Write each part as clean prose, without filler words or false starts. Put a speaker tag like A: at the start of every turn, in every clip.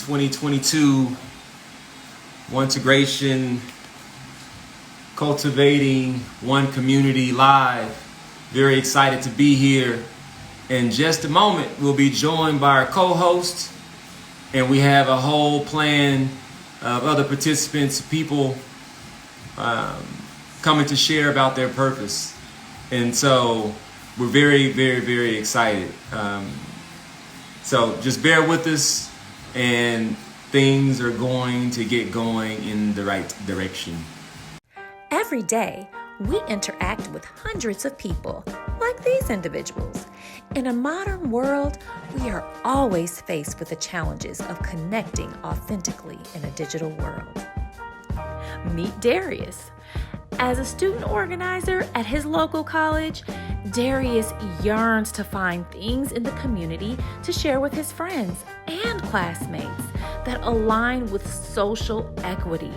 A: 2022 One2Gration Cultivating One Community Live. Very excited to be here. In just a moment, we'll be joined by our co-host, and we have a whole plan of other participants, people coming to share about their purpose. And so we're very, very, very excited. So just bear with us, and things are going to get going in the right direction.
B: Every day, we interact with hundreds of people, like these individuals. In a modern world, we are always faced with the challenges of connecting authentically in a digital world. Meet Darius. As a student organizer at his local college, Darius yearns to find things in the community to share with his friends and classmates that align with social equity,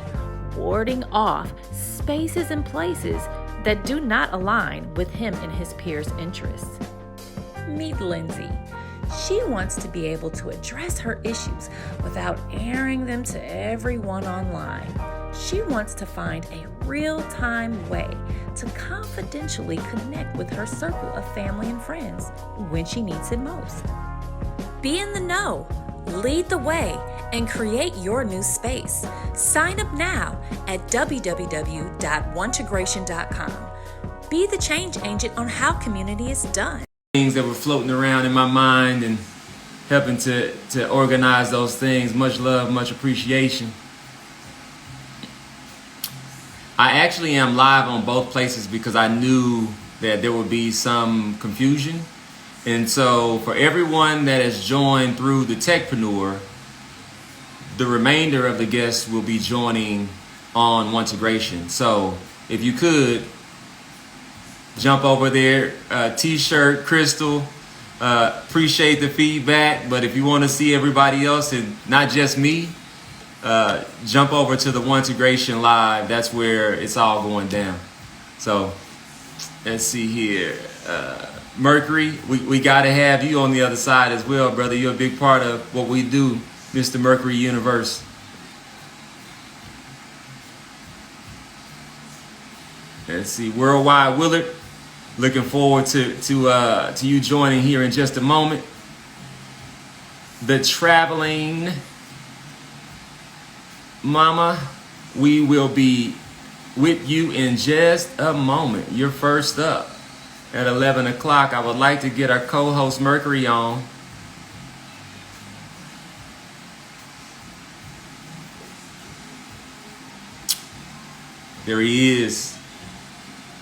B: warding off spaces and places that do not align with him and his peers' interests. Meet Lindsay. She wants to be able to address her issues without airing them to everyone online. She wants to find a real-time way to confidentially connect with her circle of family and friends when she needs it most. Be in the know, lead the way, and create your new space. Sign up now at www.one2gration.com. Be the change agent on how community is done.
A: Things that were floating around in my mind and helping to organize those things. Much love, much appreciation. I actually am live on both places because I knew that there would be some confusion. And so for everyone that has joined through the Techpreneur, the remainder of the guests will be joining on One2Gration. So if you could jump over there, T-shirt, Crystal, appreciate the feedback. But if you want to see everybody else and not just me, jump over to the One2Gration Live. That's where it's all going down. So let's see here. Mercury, we got to have you on the other side as well, brother. You're a big part of what we do, Mr. Mercury Universe. Let's see, Worldwide Willard, looking forward to you joining here in just a moment. The Traveling Mama, we will be with you in just a moment. You're first up at 11 o'clock. I would like to get our co-host Mercury on. There he is.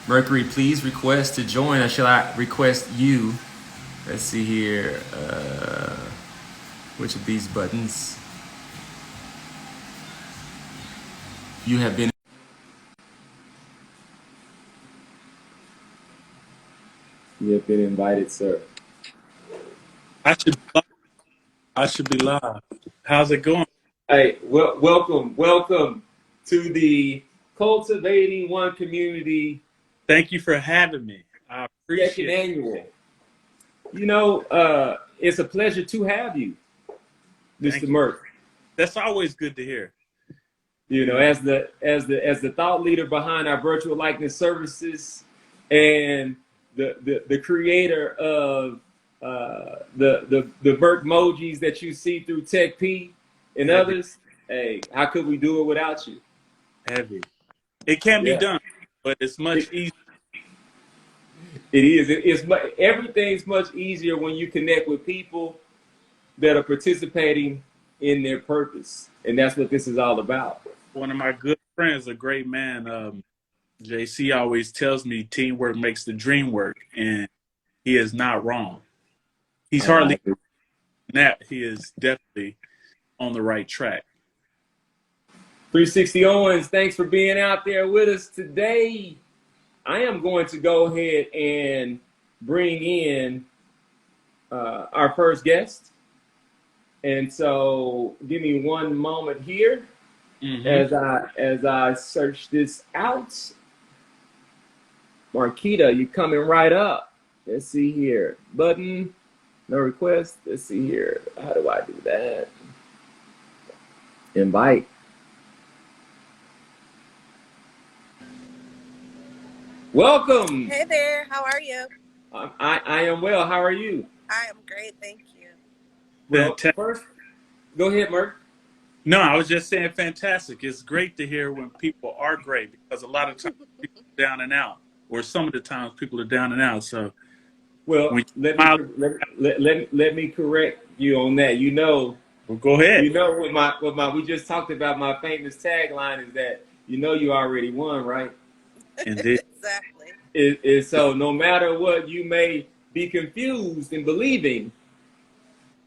A: Mercury, please request to join, or shall I request you? Let's see here. Which of these buttons? You have been invited, sir.
C: I should be live. How's it going?
A: Hey, welcome to the Cultivating One Community.
C: Thank you for having me. I appreciate
A: Second
C: it.
A: annual. You know, it's a pleasure to have you, Mr. Merck.
C: That's always good to hear.
A: You know, as the thought leader behind our virtual likeness services and the creator of the Merck emojis that you see through TechP and others. Hey, how could we do it without you?
C: Heavy. It can be done, but it's much easier.
A: It is. Everything's much easier when you connect with people that are participating in their purpose, and that's what this is all about.
C: One of my good friends, a great man, JC, always tells me teamwork makes the dream work, and he is not wrong. He's hardly that. He is definitely on the right track.
A: 360 Owens, thanks for being out there with us today. I am going to go ahead and bring in our first guest. And so give me one moment here as I search this out. Marquita, you coming right up. Let's see here. Button, no request. Let's see here. How do I do that? Invite. Welcome.
D: Hey there, how are you?
A: I am well. How are you?
D: I am great, thank you.
A: Well,
C: Fantastic.
A: first, go ahead, Merk.
C: No, I was just saying fantastic. It's great to hear when people are great because a lot of times people are down and out, or some of the times people are down and out. So
A: Well,
C: when you
A: let me
C: smile,
A: let me correct you on that.
C: well, go ahead.
A: With my we just talked about my famous tagline is that you already won, right?
C: Indeed.
D: Exactly.
A: So no matter what you may be confused in believing,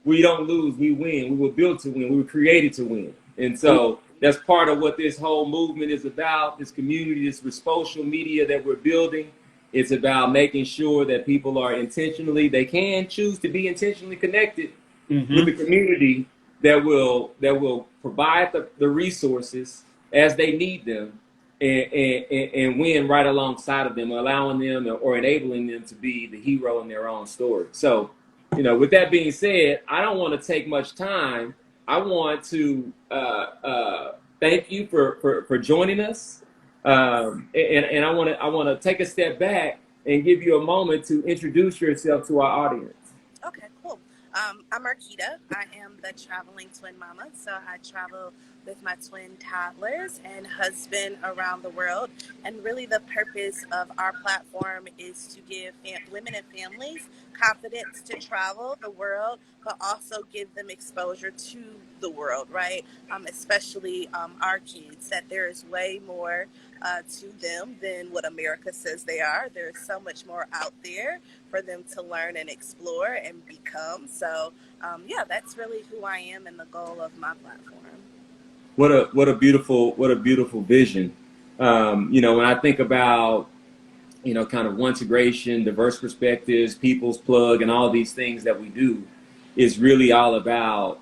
A: we don't lose, we win. We were built to win. We were created to win. And so that's part of what this whole movement is about, this community, this social media that we're building. It's about making sure that people are they can choose to be intentionally connected with
C: Mm-hmm.
A: the community that will provide the resources as they need them and win right alongside of them, allowing them or enabling them to be the hero in their own story. So, with that being said, I don't want to take much time. I want to thank you for joining us, and I want to take a step back and give you a moment to introduce yourself to our audience.
D: Okay, cool. I'm Marquita. I am the traveling twin mama. So I travel with my twin toddlers and husband around the world. And really, the purpose of our platform is to give women and families confidence to travel the world, but also give them exposure to the world, right? Especially our kids, that there is way more to them than what America says they are. There's so much more out there for them to learn and explore and become. So, yeah, that's really who I am and the goal of my platform.
A: What a beautiful vision. When I think about kind of One2Gration, diverse perspectives, people's plug, and all these things that we do, is really all about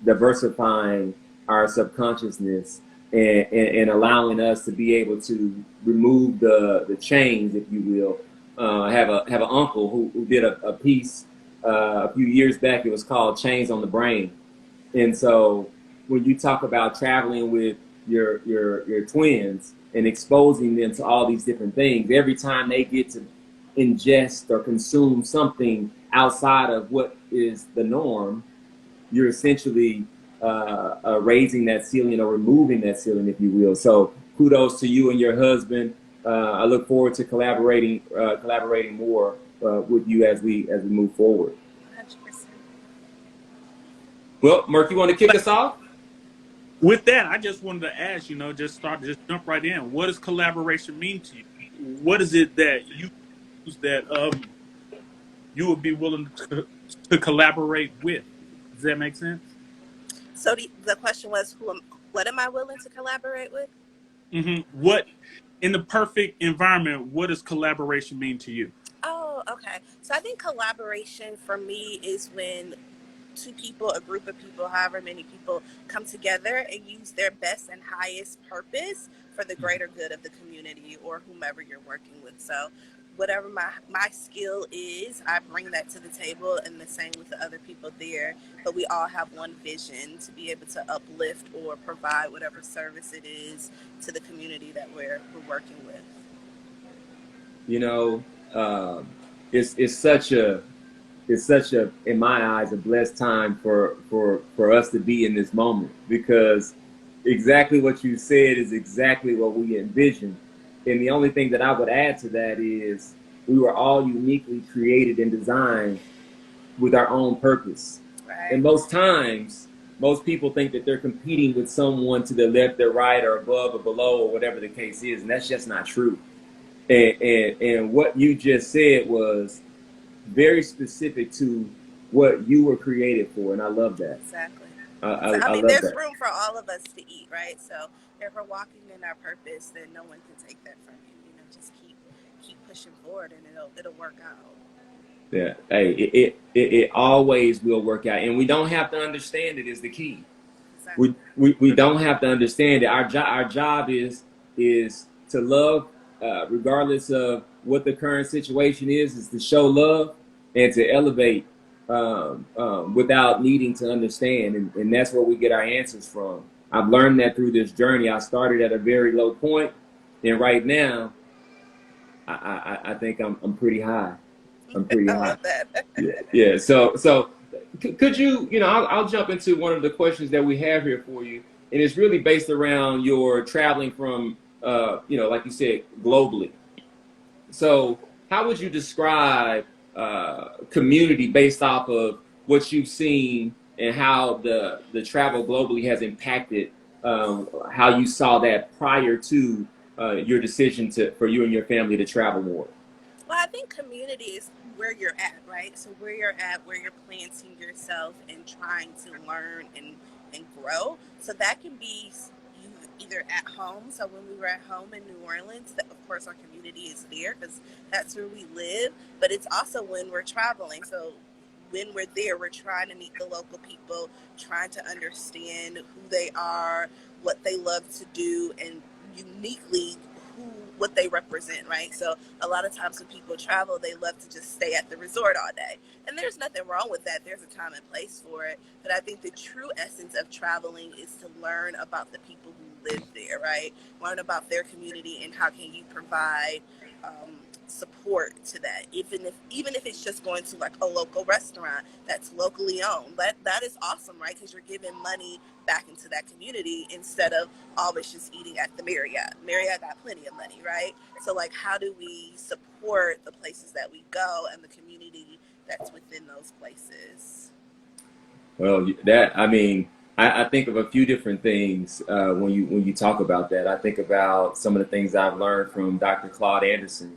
A: diversifying our subconsciousness and allowing us to be able to remove the chains, if you will. I have an uncle who did a piece a few years back. It was called Chains on the Brain. And so when you talk about traveling with your twins and exposing them to all these different things, every time they get to ingest or consume something outside of what is the norm, you're essentially raising that ceiling or removing that ceiling, if you will. So kudos to you and your husband. I look forward to collaborating more with you as we move forward.
D: 100%.
A: Well, Merk, you want to kick us off?
C: With that, I just wanted to ask, just jump right in. What does collaboration mean to you? What is it that you use that you would be willing to collaborate with? Does that make sense?
D: So the question was, what am I willing to collaborate with?
C: What in the perfect environment? What does collaboration mean to you?
D: Oh, okay. So I think collaboration for me is when two people, a group of people, however many people, come together and use their best and highest purpose for the greater good of the community or whomever you're working with. So whatever my skill is, I bring that to the table, and the same with the other people there. But we all have one vision to be able to uplift or provide whatever service it is to the community that we're working with.
A: You know, it's such a, in my eyes, a blessed time for us to be in this moment, because exactly what you said is exactly what we envisioned. And the only thing that I would add to that is we were all uniquely created and designed with our own purpose.
D: Right.
A: And most times, most people think that they're competing with someone to the left or right or above or below or whatever the case is, and that's just not true. And what you just said was very specific to what you were created for, and I love that.
D: Exactly.
A: I
D: I mean,
A: love
D: there's
A: that.
D: room for all of us to eat, right? So if we're walking in our purpose, then no one can take that from you. Just keep pushing forward, and it'll work out.
A: Yeah. Hey, it always will work out, and we don't have to understand it is the key.
D: Exactly.
A: We don't have to understand it. Our job is to love, regardless of what the current situation is to show love and to elevate without needing to understand. And that's where we get our answers from. I've learned that through this journey. I started at a very low point, and right now, I think I'm pretty high. I'm pretty
D: I
A: high.
D: love that.
A: Yeah, yeah. So could you, I'll jump into one of the questions that we have here for you, and it's really based around your traveling from, like you said, globally. So, how would you describe community based off of what you've seen and how the travel globally has impacted how you saw that prior to your decision for you and your family to travel more?
D: Well, I think community is where you're at, right? So where you're at, where you're planting yourself and trying to learn and grow. So that can be you either at home. So when we were at home in New Orleans, that, of course, our community is there because that's where we live. But it's also when we're traveling. So when we're there, we're trying to meet the local people, trying to understand who they are, what they love to do, and uniquely what they represent, right? So a lot of times when people travel, they love to just stay at the resort all day. And there's nothing wrong with that. There's a time and place for it. But I think the true essence of traveling is to learn about the people who live there, right? Learn about their community and how can you provide support to that, even if it's just going to like a local restaurant that's locally owned. That is awesome, right? Because you're giving money back into that community instead of always just eating at the Marriott. Marriott got plenty of money, right? So like, how do we support the places that we go and the community that's within those places?
A: Well, I think of a few different things when you talk about that. I think about some of the things I've learned from Dr. Claude Anderson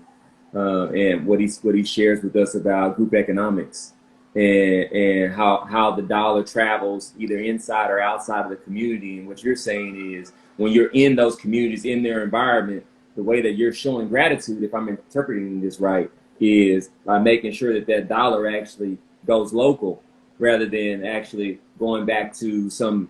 A: and what he shares with us about group economics and how the dollar travels either inside or outside of the community. And what you're saying is when you're in those communities, in their environment, the way that you're showing gratitude, if I'm interpreting this right, is by making sure that that dollar actually goes local rather than actually going back to some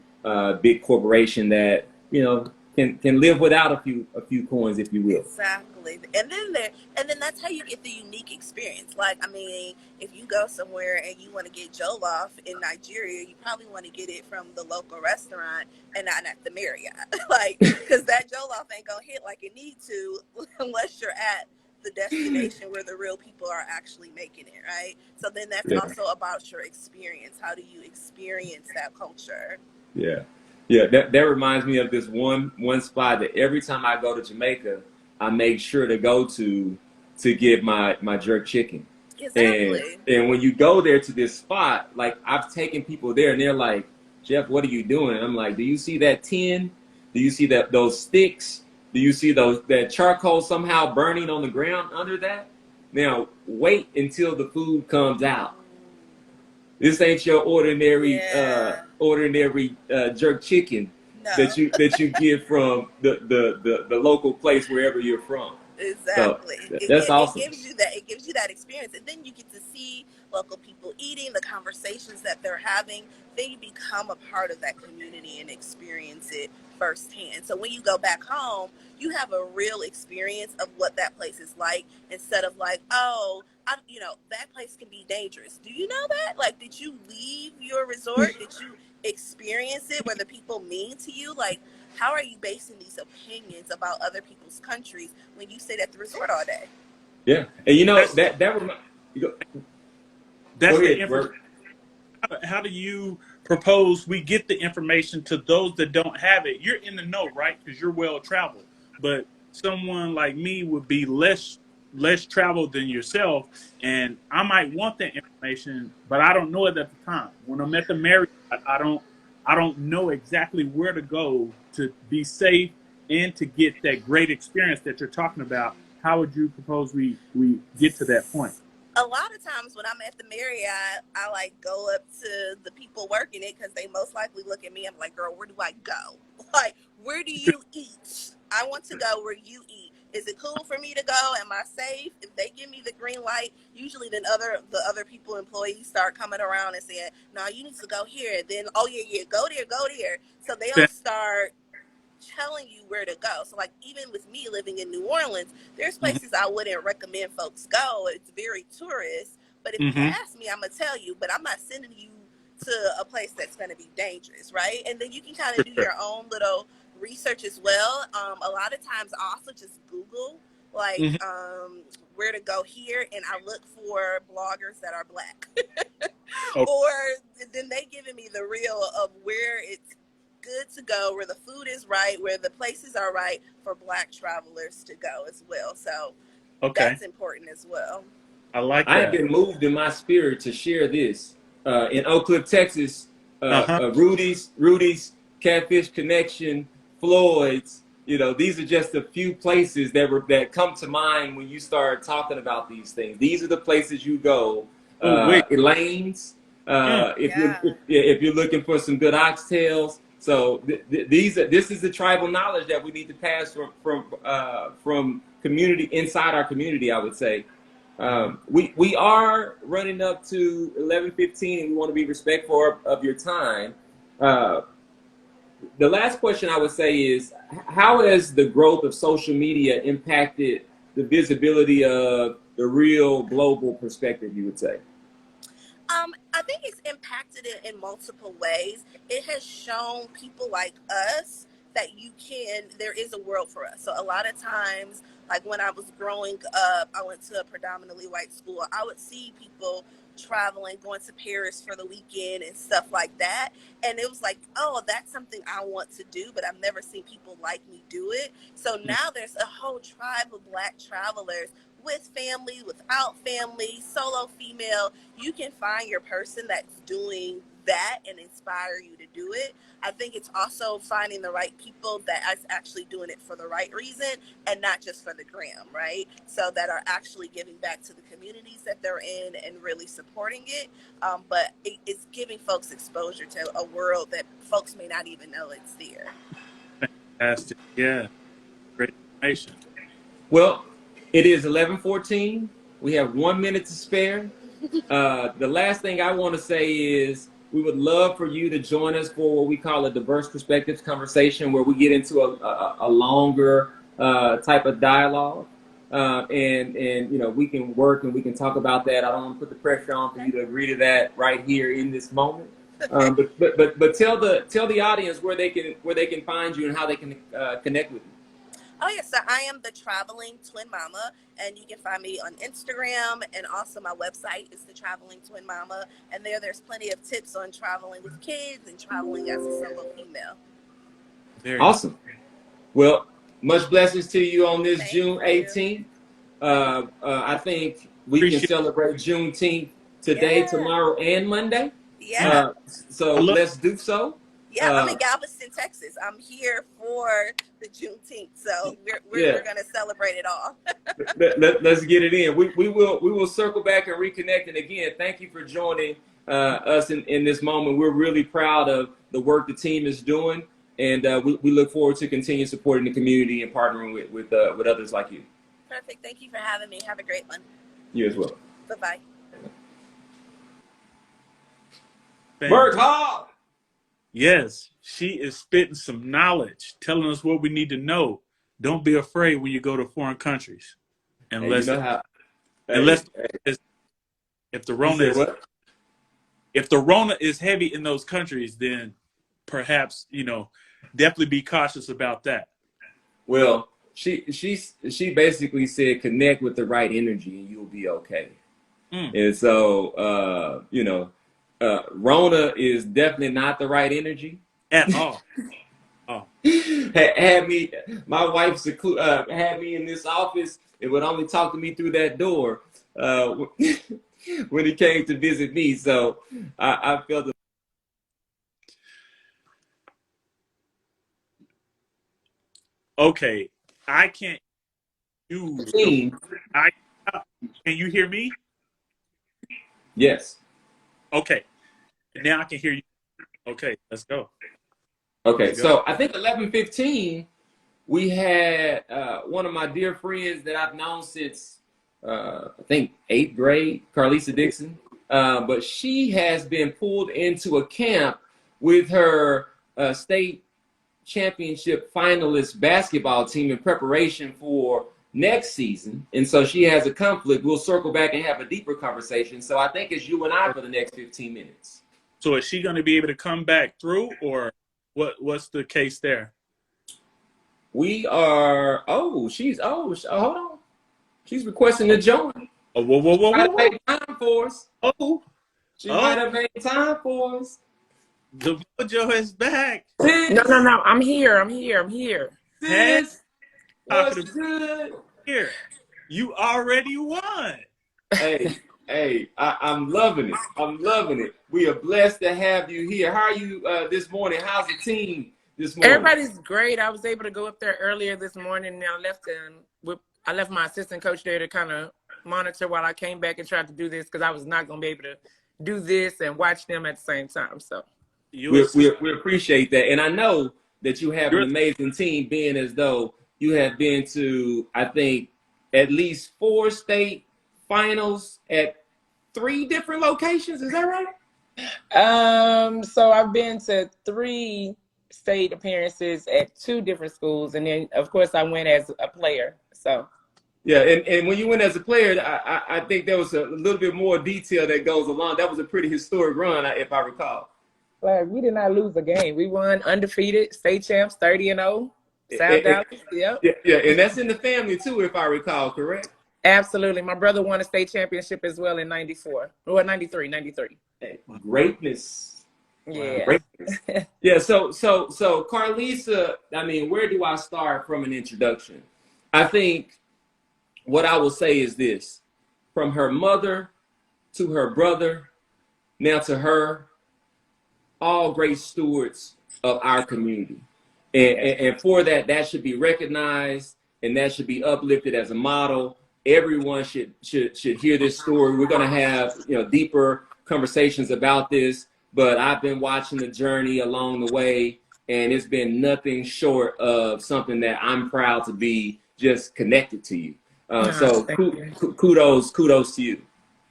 A: big corporation that can live without a few coins, if you will.
D: Exactly. And then that's how you get the unique experience. Like, I mean, if you go somewhere and you want to get jollof in Nigeria, you probably want to get it from the local restaurant and not at the Marriott. Like, because that jollof ain't gonna hit like it need to unless you're at the destination where the real people are actually making it, right? So then that's
A: Yeah.
D: also about your experience. How do you experience that culture?
A: Yeah, yeah. That reminds me of this one spot that every time I go to Jamaica, I make sure to go to get my jerk chicken. And
D: Exactly.
A: and when you go there to this spot, like I've taken people there, and they're like, Jeff, what are you doing? And I'm like, do you see that tin? Do you see those sticks? Do you see that charcoal somehow burning on the ground under that? Now wait until the food comes out. This ain't your
D: Yeah.
A: ordinary jerk chicken
D: No.
A: that you get from the local place wherever you're from. So
D: Exactly.
A: that's
D: It
A: awesome.
D: gives you that. It gives you that experience, and then you get to see local people eating, the conversations that they're having. Then you become a part of that community and experience it firsthand. So when you go back home, you have a real experience of what that place is like, instead of like, oh, that place can be dangerous. Do you know that? Like, did you leave your resort? Did you experience it? Were the people mean to you? Like, how are you basing these opinions about other people's countries when you sit at the resort all day?
A: Yeah, and
C: That's
A: go
C: that's the
A: ahead,
C: information.
A: Bert.
C: How do you propose we get the information to those that don't have it? You're in the know, right? Because you're well traveled. But someone like me would be less traveled than yourself, and I might want that information, but I don't know it at the time. When I'm at the Marriott, I don't know exactly where to go to be safe and to get that great experience that you're talking about. How would you propose we get to that point?
D: A lot of times when I'm at the Marriott, I like go up to the people working it because they most likely look at me. I'm like, girl, where do I go? Like, where do you eat? I want to go where you eat. Is it cool for me to go? Am I safe? If they give me the green light, usually then the other people, employees start coming around and saying, no, you need to go here. Then, oh yeah, yeah, go there, go there. So they'll start telling you where to go. So like, even with me living in New Orleans, there's places I wouldn't recommend folks go. It's very tourist, But if you
C: Mm-hmm.
D: ask me, I'm gonna tell you. But I'm not sending you to a place that's gonna be dangerous, right? And then you can kind
C: For
D: of do
C: sure.
D: your own little research as well. A lot of times, I also just Google like
C: Mm-hmm.
D: where to go here, and I look for bloggers that are Black.
C: Okay.
D: Or then they giving me the real of where it's good to go, where the food is right, where the places are right for Black travelers to go as well. So
C: Okay.
D: that's important as well.
C: I like
A: I have
C: that.
A: been moved in my spirit to share this. In Oak Cliff, Texas,
C: Uh-huh.
A: Rudy's Catfish Connection, Floyd's. You know, these are just a few places that come to mind when you start talking about these things. These are the places you go.
C: Oh, wait.
A: Elaine's,
C: Mm.
D: Yeah.
A: if you're looking for some good oxtails. So this is the tribal knowledge that we need to pass from community inside our community, I would say. We are running up to 11:15, and we want to be respectful of your time. Uh, the last question I would say is, how has the growth of social media impacted the visibility of the real global perspective, you would say?
D: I think it's impacted it in multiple ways. It has shown people like us that there is a world for us. So a lot of times, like when I was growing up, I went to a predominantly white school. I would see people traveling, going to Paris for the weekend and stuff like that. And it was like, oh, that's something I want to do, but I've never seen people like me do it. So now there's a whole tribe of Black travelers with family, without family, solo female. You can find your person that's doing that and inspire you to do it. I think it's also finding the right people that is actually doing it for the right reason and not just for the gram, right? So that are actually giving back to the communities that they're in and really supporting it. But it's giving folks exposure to a world that folks may not even know it's there.
C: Fantastic. Yeah. Great information.
A: Well, it is 11:14. We have 1 minute to spare. The last thing I want to say is we would love for you to join us for what we call a diverse perspectives conversation, where we get into a longer type of dialogue, and you know, we can work and we can talk about that. I don't want to put the pressure on for you to agree to that right here in this moment. But tell the audience where they can find you and how they can connect with you.
D: Oh, yes. So I am the Traveling Twin Mama, and you can find me on Instagram, and also my website is the Traveling Twin Mama. And there's plenty of tips on traveling with kids and traveling as a solo female.
C: Very nice.
A: Awesome. Well, much blessings to you on this
D: Thank
A: June
D: you.
A: 18th. I think we can
C: Appreciate
A: celebrate Juneteenth today,
D: Yeah.
A: tomorrow, and Monday.
D: Yeah.
A: So let's do so.
D: Yeah, I'm in Galveston, Texas. I'm here for the Juneteenth, so we're going to celebrate it all.
A: Let's get it in. We will circle back and reconnect. And again, thank you for joining us in this moment. We're really proud of the work the team is doing, and we look forward to continue supporting the community and partnering with others like you.
D: Perfect. Thank you for having me. Have a great one.
A: You as well.
D: Bye-bye.
A: Work hard.
C: Yes, she is spitting some knowledge, telling us what we need to know. Don't be afraid when you go to foreign countries, unless if the Rona is heavy in those countries, then perhaps definitely be cautious about that.
A: Well, she basically said connect with the right energy and you'll be okay. And so Rona is definitely not the right energy
C: At all. Oh.
A: My wife had me in this office and would only talk to me through that door when he came to visit me. So I felt
C: Okay, I can't use. Can you hear me?
A: Yes.
C: Okay, now I can hear you. Okay, let's go.
A: Okay, so I think 11:15, we had one of my dear friends that I've known since I think 8th grade, Carlisa Dixon. But she has been pulled into a camp with her state championship finalist basketball team in preparation for next season. And so she has a conflict. We'll circle back and have a deeper conversation. So I think it's you and I for the next 15 minutes.
C: So is she going to be able to come back through, or what's the case there?
A: We are, hold on. She's requesting to join.
C: Oh, whoa.
A: Might have made time for us. She might
C: Oh,
A: have made time for us.
C: the mojo is back.
A: Sis,
E: No. I'm here.
C: Hey,
A: sis,
C: talking
A: what's
C: about
A: good?
C: here. You already won.
A: Hey, I'm loving it. I'm loving it. We are blessed to have you here. How are you this morning? How's the team this morning?
E: Everybody's great. I was able to go up there earlier this morning. Now I left my assistant coach there to kind of monitor while I came back and tried to do this because I was not going to be able to do this and watch them at the same time. So
A: we appreciate that, and I know that you have an
C: you're
A: amazing team, being as though you have been to, I think, at least 4 state finals at 3 different locations. Is that right?
E: So I've been to 3 state appearances at 2 different schools, and then of course I went as a player. So
A: yeah, and when you went as a player, I think there was a little bit more detail that goes along. That was a pretty historic run, if I recall.
E: like we did not lose a game. We won undefeated, state champs, 30-0. South Dallas. Yep.
A: Yeah, and that's in the family too, if I recall, correct?
E: Absolutely. My brother won a state championship as well in 94. Or 93.
A: Hey, greatness.
E: Yeah.
A: Greatness. Yeah, so Carlisa, I mean, where do I start from an introduction? I think what I will say is this: from her mother to her brother, now to her, all great stewards of our community. And for that, that should be recognized and that should be uplifted as a model. Everyone should hear this story. We're going to have, deeper conversations about this, but I've been watching the journey along the way, and it's been nothing short of something that I'm proud to be just connected to you. Kudos to you.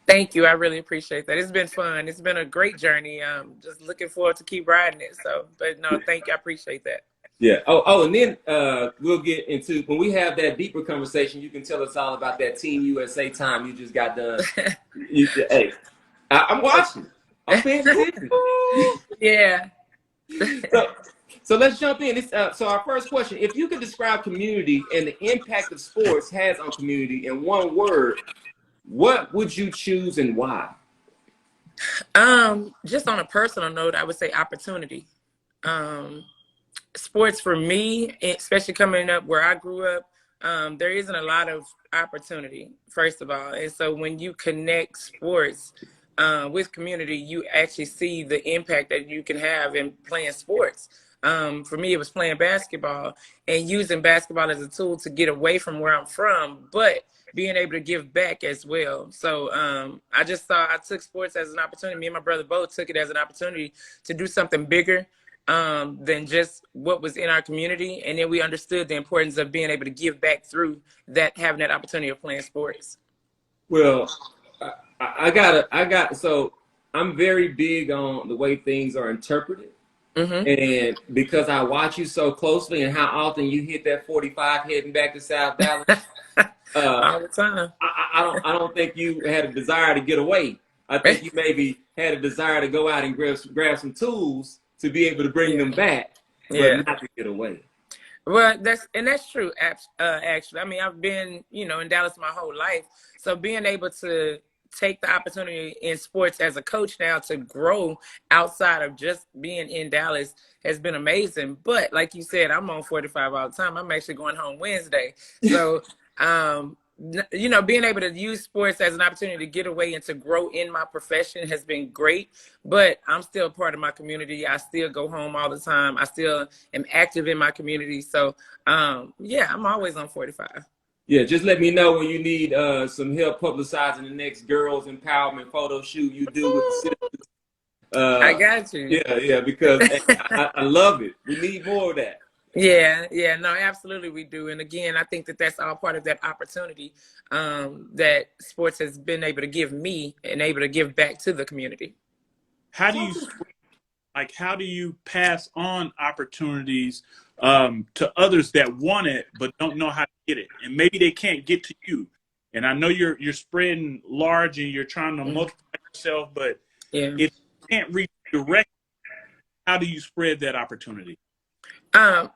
E: Thank you. I really appreciate that. It's been fun. It's been a great journey. Just looking forward to keep riding it. So, but no, thank you. I appreciate that.
A: Yeah. And then we'll get into, when we have that deeper conversation, you can tell us all about that Team USA time you just got done. Hey, I'm watching. I'm paying attention.
E: Yeah.
A: So let's jump in. So our first question: if you could describe community and the impact of sports has on community in one word, what would you choose and why?
E: Just on a personal note, I would say opportunity. Sports for me, especially coming up where I grew up, there isn't a lot of opportunity, first of all. And so when you connect sports with community, you actually see the impact that you can have in playing sports. For me, it was playing basketball and using basketball as a tool to get away from where I'm from, but being able to give back as well. So I took sports as an opportunity. Me and my brother both took it as an opportunity to do something bigger than just what was in our community. And then we understood the importance of being able to give back through that, having that opportunity of playing sports.
A: Well, so I'm very big on the way things are interpreted. Mm-hmm. And because I watch you so closely and how often you hit that 45 heading back to South Dallas,
E: all the time.
A: I don't think you had a desire to get away. I think you maybe had a desire to go out and grab some tools to be able to bring them back, but not to get away.
E: Well, that's true. Actually, I mean, I've been, in Dallas my whole life. So being able to take the opportunity in sports as a coach now to grow outside of just being in Dallas has been amazing. But like you said, I'm on 45 all the time. I'm actually going home Wednesday. So, being able to use sports as an opportunity to get away and to grow in my profession has been great. But I'm still part of my community. I still go home all the time. I still am active in my community. So, I'm always on 45.
A: Yeah, just let me know when you need some help publicizing the next girls empowerment photo shoot you do with the citizens.
E: I got you.
A: Yeah, because I love it. We need more of that.
E: Yeah, no, absolutely we do. And again, I think that that's all part of that opportunity that sports has been able to give me and able to give back to the community.
C: How do like, how do you pass on opportunities to others that want it but don't know how to get it, and maybe they can't get to you? And I know you're spreading large and you're trying to multiply yourself, but
E: Yeah.
C: if you can't reach direct, how do you spread that opportunity?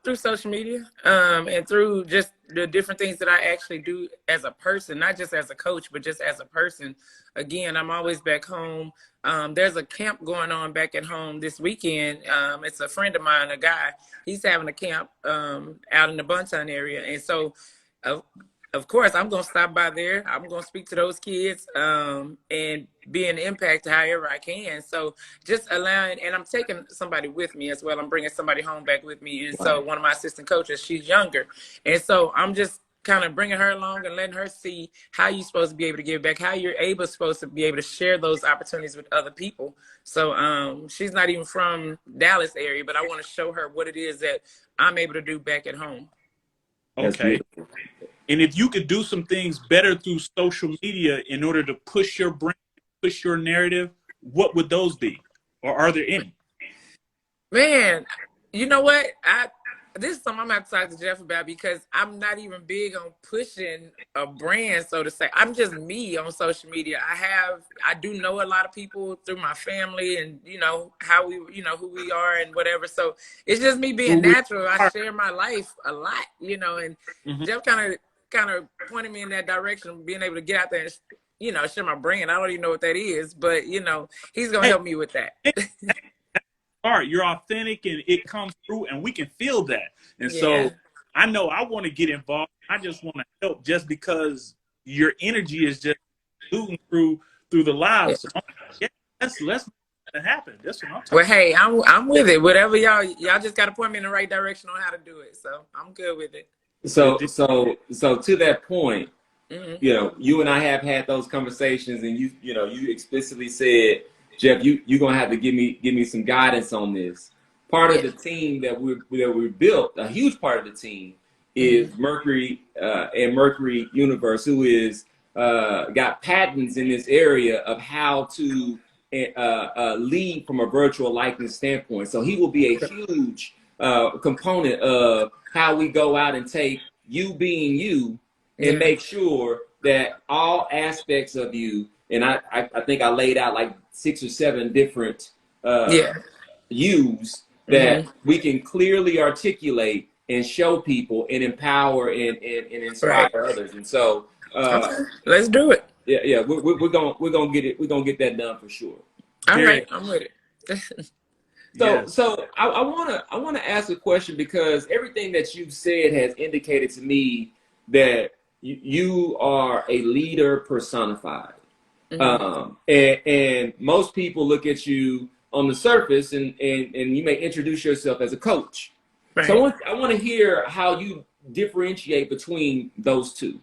E: Through social media, and through just the different things that I actually do as a person, not just as a coach, but just as a person. Again, I'm always back home. There's a camp going on back at home this weekend. It's a friend of mine, a guy. He's having a camp out in the Bunton area, and so of course, I'm going to stop by there. I'm going to speak to those kids and be an impact however I can. So just allowing, and I'm taking somebody with me as well. I'm bringing somebody home back with me. And so one of my assistant coaches, she's younger. And so I'm just kind of bringing her along and letting her see how you're supposed to be able to give back, how you're supposed to be able to share those opportunities with other people. So she's not even from Dallas area, but I want to show her what it is that I'm able to do back at home.
C: Okay. And if you could do some things better through social media in order to push your brand, push your narrative, what would those be? Or are there any?
E: Man, you know what? This is something I'm going to have to talk to Jeff about, because I'm not even big on pushing a brand, so to say. I'm just me on social media. I do know a lot of people through my family and, how we, who we are and whatever. So it's just me being natural. I share my life a lot, and Jeff kind of pointed me in that direction, being able to get out there and, share my brand. I don't even know what that is, but, he's going to help me with that.
C: All right, you're authentic and it comes through and we can feel that. And so I know I want to get involved. I just want to help just because your energy is just moving through the lives. So, let's make it happen. That's what I'm talking
E: about. Well, hey, I'm with it. Whatever y'all just got to point me in the right direction on how to do it. So I'm good with it.
A: So to that point, you and I have had those conversations, and you explicitly said, Jeff, you're gonna have to give me some guidance on this. Part of the team that we built, a huge part of the team, is Mercury and Mercury Universe, who is got patents in this area of how to lead from a virtual likeness standpoint. So he will be a huge component of how we go out and take you being you and make sure that all aspects of you, and I think I laid out like 6 or 7 different yous that we can clearly articulate and show people and empower and inspire others. And so
E: let's do it.
A: Yeah, we're gonna get it. We're gonna get that done for sure.
E: All right, I'm with it.
A: So I wanna ask a question, because everything that you've said has indicated to me that you are a leader personified. And most people look at you on the surface and you may introduce yourself as a coach. Right. So I want to hear how you differentiate between those two.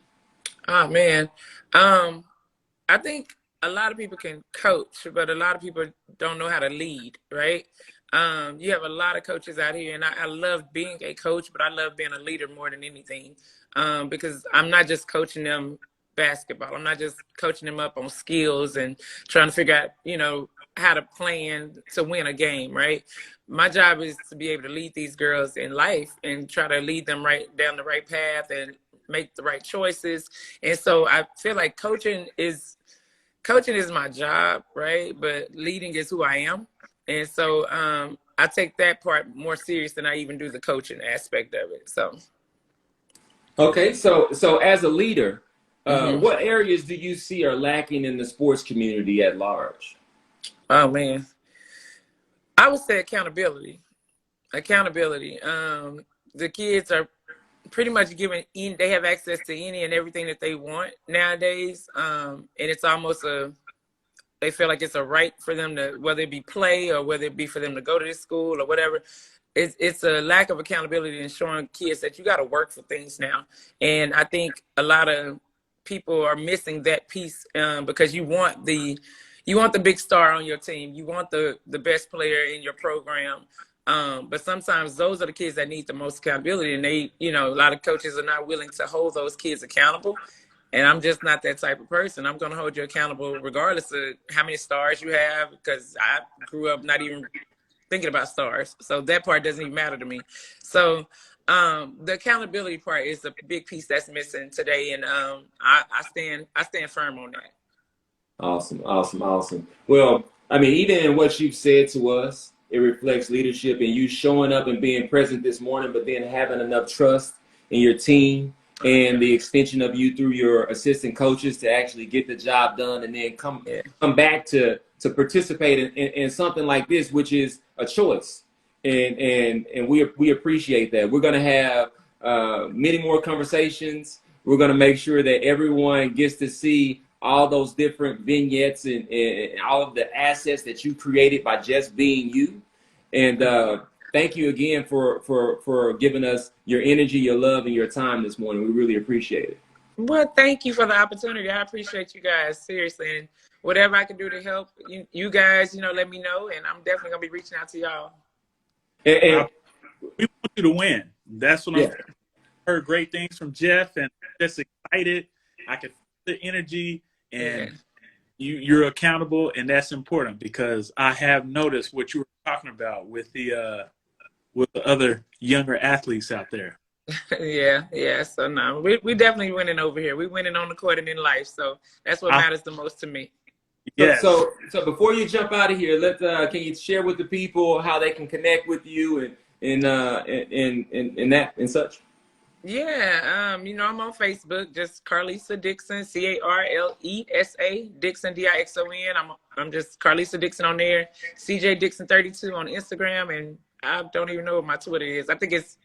E: Oh man. I think a lot of people can coach, but a lot of people don't know how to lead, right? You have a lot of coaches out here, and I love being a coach, but I love being a leader more than anything, because I'm not just coaching them basketball. I'm not just coaching them up on skills and trying to figure out, how to plan to win a game, right? My job is to be able to lead these girls in life and try to lead them right down the right path and make the right choices. And so I feel like coaching is my job, right? But leading is who I am. And so I take that part more serious than I even do the coaching aspect of it. So.
A: Okay. So as a leader, what areas do you see are lacking in the sports community at large?
E: Oh man, I would say accountability. The kids are pretty much given, they have access to any and everything that they want nowadays. And it's almost they feel like it's a right for them to, whether it be play or whether it be for them to go to this school or whatever. It's a lack of accountability in showing kids that you got to work for things now. And I think a lot of people are missing that piece, because you want the big star on your team. You want the best player in your program. But sometimes those are the kids that need the most accountability. And they, a lot of coaches are not willing to hold those kids accountable. And I'm just not that type of person. I'm going to hold you accountable regardless of how many stars you have, because I grew up not even thinking about stars. So that part doesn't even matter to me. So the accountability part is a big piece that's missing today, and I stand firm on that.
A: Awesome, awesome, awesome. Well, I mean, even in what you've said to us, it reflects leadership and you showing up and being present this morning, but then having enough trust in your team and the extension of you through your assistant coaches to actually get the job done and then come back to participate in something like this, which is a choice. And we appreciate that. We're going to have many more conversations. We're going to make sure that everyone gets to see all those different vignettes and all of the assets that you created by just being you. And thank you again for giving us your energy, your love, and your time this morning. We really appreciate it.
E: Well, thank you for the opportunity. I appreciate you guys, seriously. And whatever I can do to help you guys, let me know. And I'm definitely going to be reaching out to y'all.
C: And we want you to win. That's what I'm heard great things from Jeff, and I'm just excited. I can feel the energy, and you're accountable, and that's important because I have noticed what you were talking about with the other younger athletes out there.
E: Yeah. So no, we definitely winning over here. We winning on the court and in life. So that's what matters the most to me.
C: Yes.
A: So before you jump out of here, can you share with the people how they can connect with you and that and such?
E: Yeah, I'm on Facebook, just Carlisa Dixon, Carlesa Dixon, Dixon. I'm just Carlisa Dixon on there. CJ Dixon 32 on Instagram, and I don't even know what my Twitter is. I think it's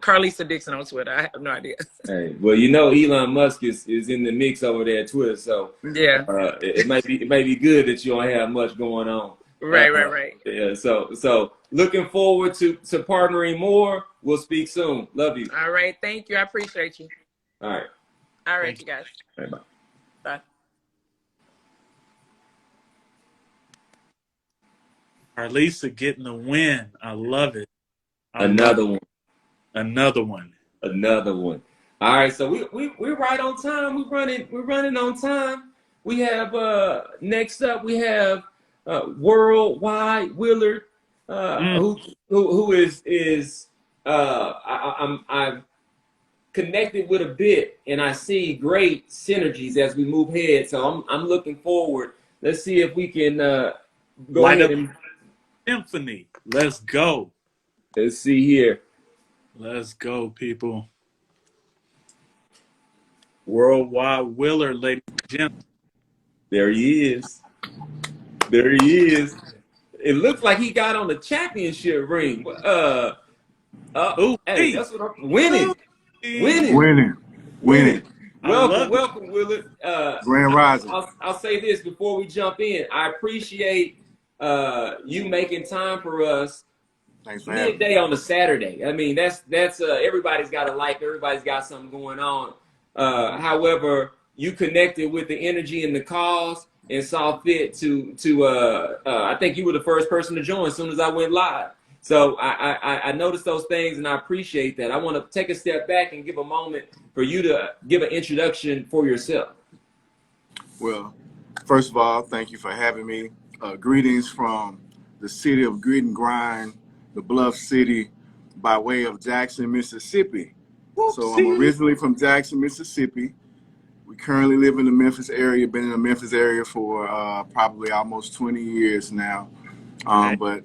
E: Carlisa Dixon on Twitter. I have no idea.
A: Hey, well, Elon Musk is in the mix over there at Twitter, so
E: yeah,
A: it might be good that you don't have much going on.
E: Right.
A: Yeah, so looking forward to partnering more. We'll speak soon. Love you.
E: All right, thank you. I appreciate you.
A: All right.
E: All right, you guys.
A: All right, bye.
E: Bye.
C: Carlisa getting the win. I love it.
A: Another one. All right, so we're right on time. We're running on time. We have next up we have Worldwide Willard, who is I've connected with a bit, and I see great synergies as we move ahead. So I'm looking forward. Let's see if we can go ahead and
C: symphony. Let's go.
A: Let's see here.
C: Let's go, people. Worldwide Willard, ladies and gentlemen.
A: There he is. It looks like he got on the championship ring. Hey, that's what I'm winning. Welcome, Willard.
F: Grand Rising.
A: I'll say this before we jump in. I appreciate you making time for us.
F: Thanks for having me.
A: Midday on a Saturday. I mean, that's everybody's got a life. Everybody's got something going on. However, you connected with the energy and the cause and saw fit to I think you were the first person to join as soon as I went live. So I noticed those things, and I appreciate that. I want to take a step back and give a moment for you to give an introduction for yourself.
F: Well, first of all, thank you for having me. Greetings from the city of Grit and Grind, the Bluff City, by way of Jackson, Mississippi. So I'm originally from Jackson, Mississippi. We currently live in the Memphis area, been in the Memphis area for probably almost 20 years now. But,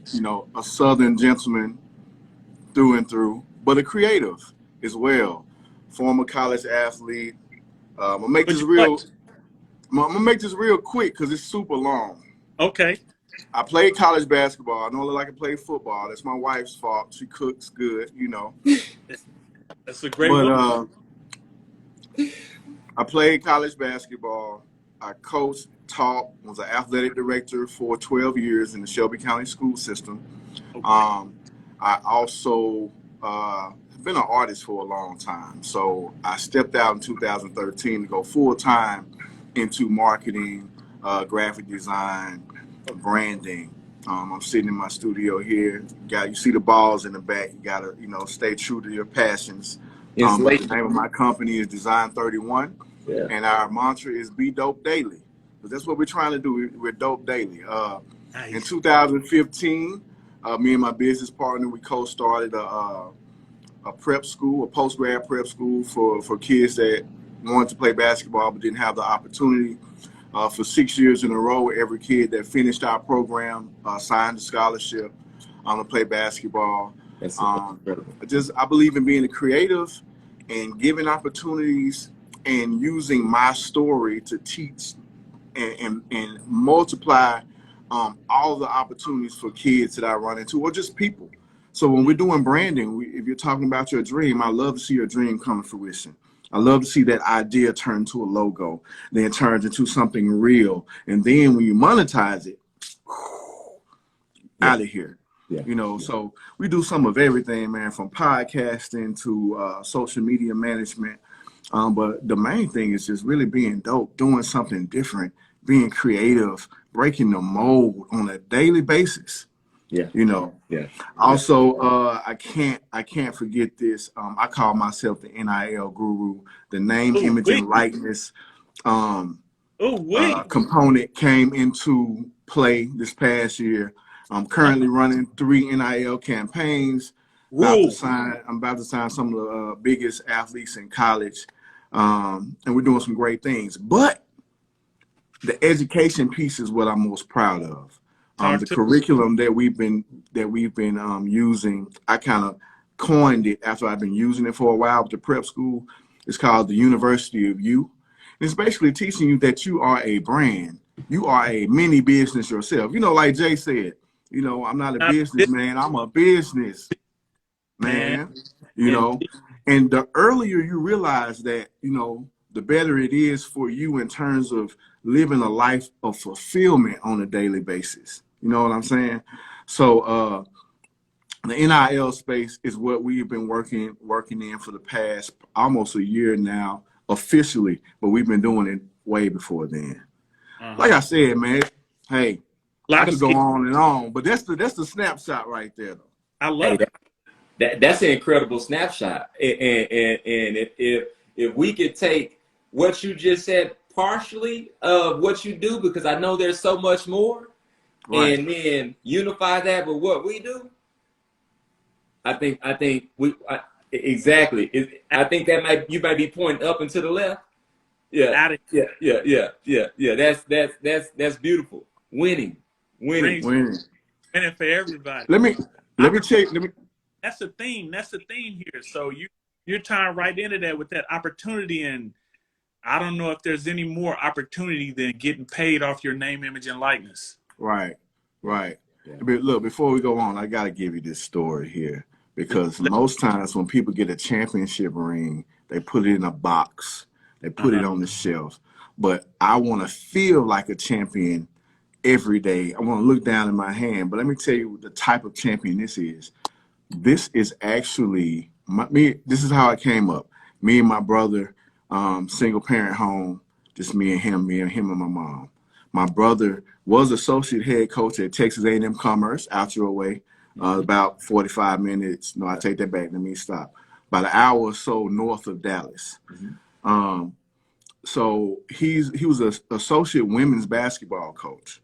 F: a Southern gentleman through and through, but a creative as well. Former college athlete. I'm gonna make this real quick because it's super long.
C: Okay.
F: I played college basketball. I know I can play football. That's my wife's fault. She cooks good,
C: That's a great one.
F: I played college basketball. I coached, taught, was an athletic director for 12 years in the Shelby County school system. Okay. I also have been an artist for a long time. So I stepped out in 2013 to go full-time into marketing, graphic design, branding. I'm sitting in my studio here. You see the balls in the back. You gotta, stay true to your passions. The name of my company is Design 31, and our mantra is "Be Dope Daily." Because that's what we're trying to do. We're dope daily. Nice. In 2015, Me and my business partner, we co-started a prep school, a post-grad prep school for kids that wanted to play basketball but didn't have the opportunity. For 6 years in a row, every kid that finished our program signed a scholarship to play basketball.
A: That's
F: I believe in being a creative and giving opportunities and using my story to teach and multiply all the opportunities for kids that I run into, or just people. So when we're doing branding, if you're talking about your dream, I love to see your dream come to fruition. I love to see that idea turn into a logo, then it turns into something real. And then when you monetize it, out of here.
A: Yeah.
F: You know, so we do some of everything, man, from podcasting to social media management. But the main thing is just really being dope, doing something different, being creative, breaking the mold on a daily basis.
A: Yeah.
F: You know.
A: Yeah.
F: Also, I can't forget this. I call myself the NIL guru. The name, image, and likeness component came into play this past year. I'm currently running 3 NIL campaigns. I'm about to sign some of the biggest athletes in college, and we're doing some great things. But the education piece is what I'm most proud of. The curriculum that we've been using, I kind of coined it after I've been using it for a while with the prep school. It's called the University of You. It's basically teaching you that you are a brand. You are a mini business yourself. You know, like Jay said, you know, I'm not a businessman. I'm a business man. You know, and the earlier you realize that, you know, the better it is for you in terms of living a life of fulfillment on a daily basis. You know what I'm saying? So the NIL space is what we've been working in for the past almost a year now, officially, but we've been doing it way before then. Like I said, man, hey, I could go on and on, but that's the snapshot right there, though.
C: I love it.
A: That's an incredible snapshot. And if we could take what you just said partially of what you do, because I know there's so much more, right, and then unify that with what we do, I think exactly. I think that you might be pointing up and to the left. Yeah. That's beautiful. Winning
C: for everybody.
F: Let me check.
C: That's the theme. That's the theme here. So you're tying right into that with that opportunity, and I don't know if there's any more opportunity than getting paid off your name, image, and likeness.
F: Right. Yeah. But look, before we go on, I got to give you this story here, because most times when people get a championship ring, they put it in a box, they put it on the shelf. But I want to feel like a champion every day. I want to look down in my hand. But let me tell you the type of champion this is. This is actually me. This is how I came up. Me and my brother, single parent home, just me and him and my mom. My brother was associate head coach at Texas A&M Commerce, out your way, about 45 minutes. No, I take that back. Let me stop. About an hour or so north of Dallas. So he was an associate women's basketball coach.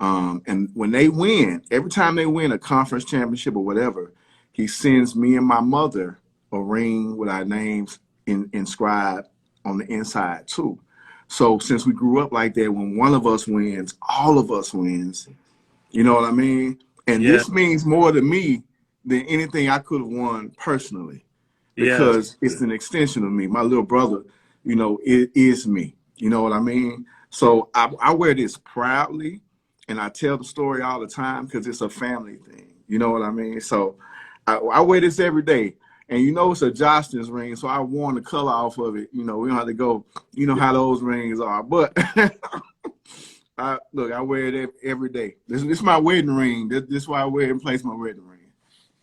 F: And when they win, every time they win a conference championship or whatever, he sends me and my mother a ring with our names inscribed on the inside too. So since we grew up like that, when one of us wins, all of us wins. You know what I mean? And this means more to me than anything I could have won personally, because it's an extension of me. My little brother, you know, it is me. You know what I mean? So I wear this proudly, and I tell the story all the time because it's a family thing. You know what I mean? So I wear this every day. And you know it's a Johnston's ring, so I worn the color off of it. You know, we don't have to go, you know how those rings are. But I wear it every day. This is my wedding ring. This is why I wear it and place my wedding ring.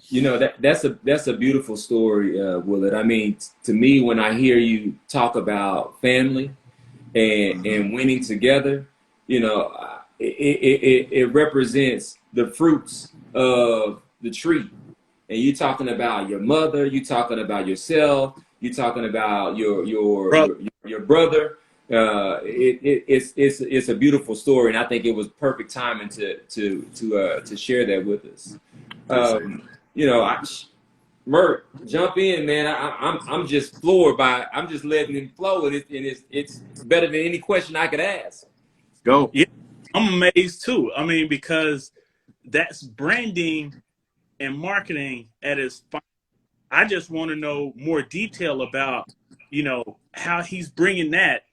A: You know, that's a beautiful story, Willard. I mean, to me, when I hear you talk about family and winning together, you know, it represents the fruits of the tree. And you're talking about your mother, you're talking about yourself, you're talking about your brother. It's a beautiful story, and I think it was perfect timing to share that with us.
F: Appreciate it.
A: You know, Merk, jump in, man. I'm just floored by. I'm just letting him flow, and it's better than any question I could ask.
F: Go.
C: Yeah, I'm amazed too. I mean, because that's branding and marketing at its finest. I just want to know more detail about, how he's bringing that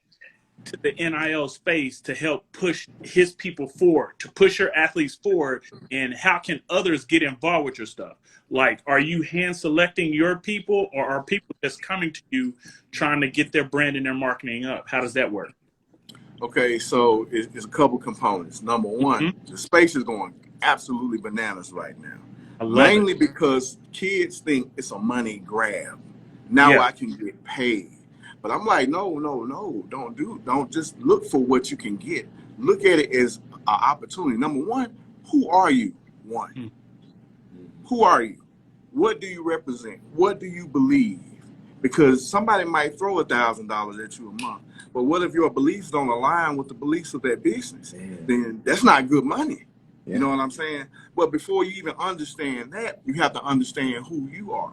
C: to the NIL space to help push his people forward, to push your athletes forward, and how can others get involved with your stuff? Like, are you hand selecting your people, or are people just coming to you trying to get their brand and their marketing up? How does that work?
F: Okay, so it's a couple components. Number one,
C: Mm-hmm.
F: the space is going absolutely bananas right now.
C: I love it.
F: Mainly because kids think it's a money grab. Now
C: Yeah.
F: I can get paid. But I'm like, no, don't just look for what you can get. Look at it as an opportunity. Number one, who are you? One.
C: Mm.
F: Who are you? What do you represent? What do you believe? Because somebody might throw $1,000 at you a month, but what if your beliefs don't align with the beliefs of that business? Then that's not good money. You know what I'm saying? But before you even understand that, you have to understand who you are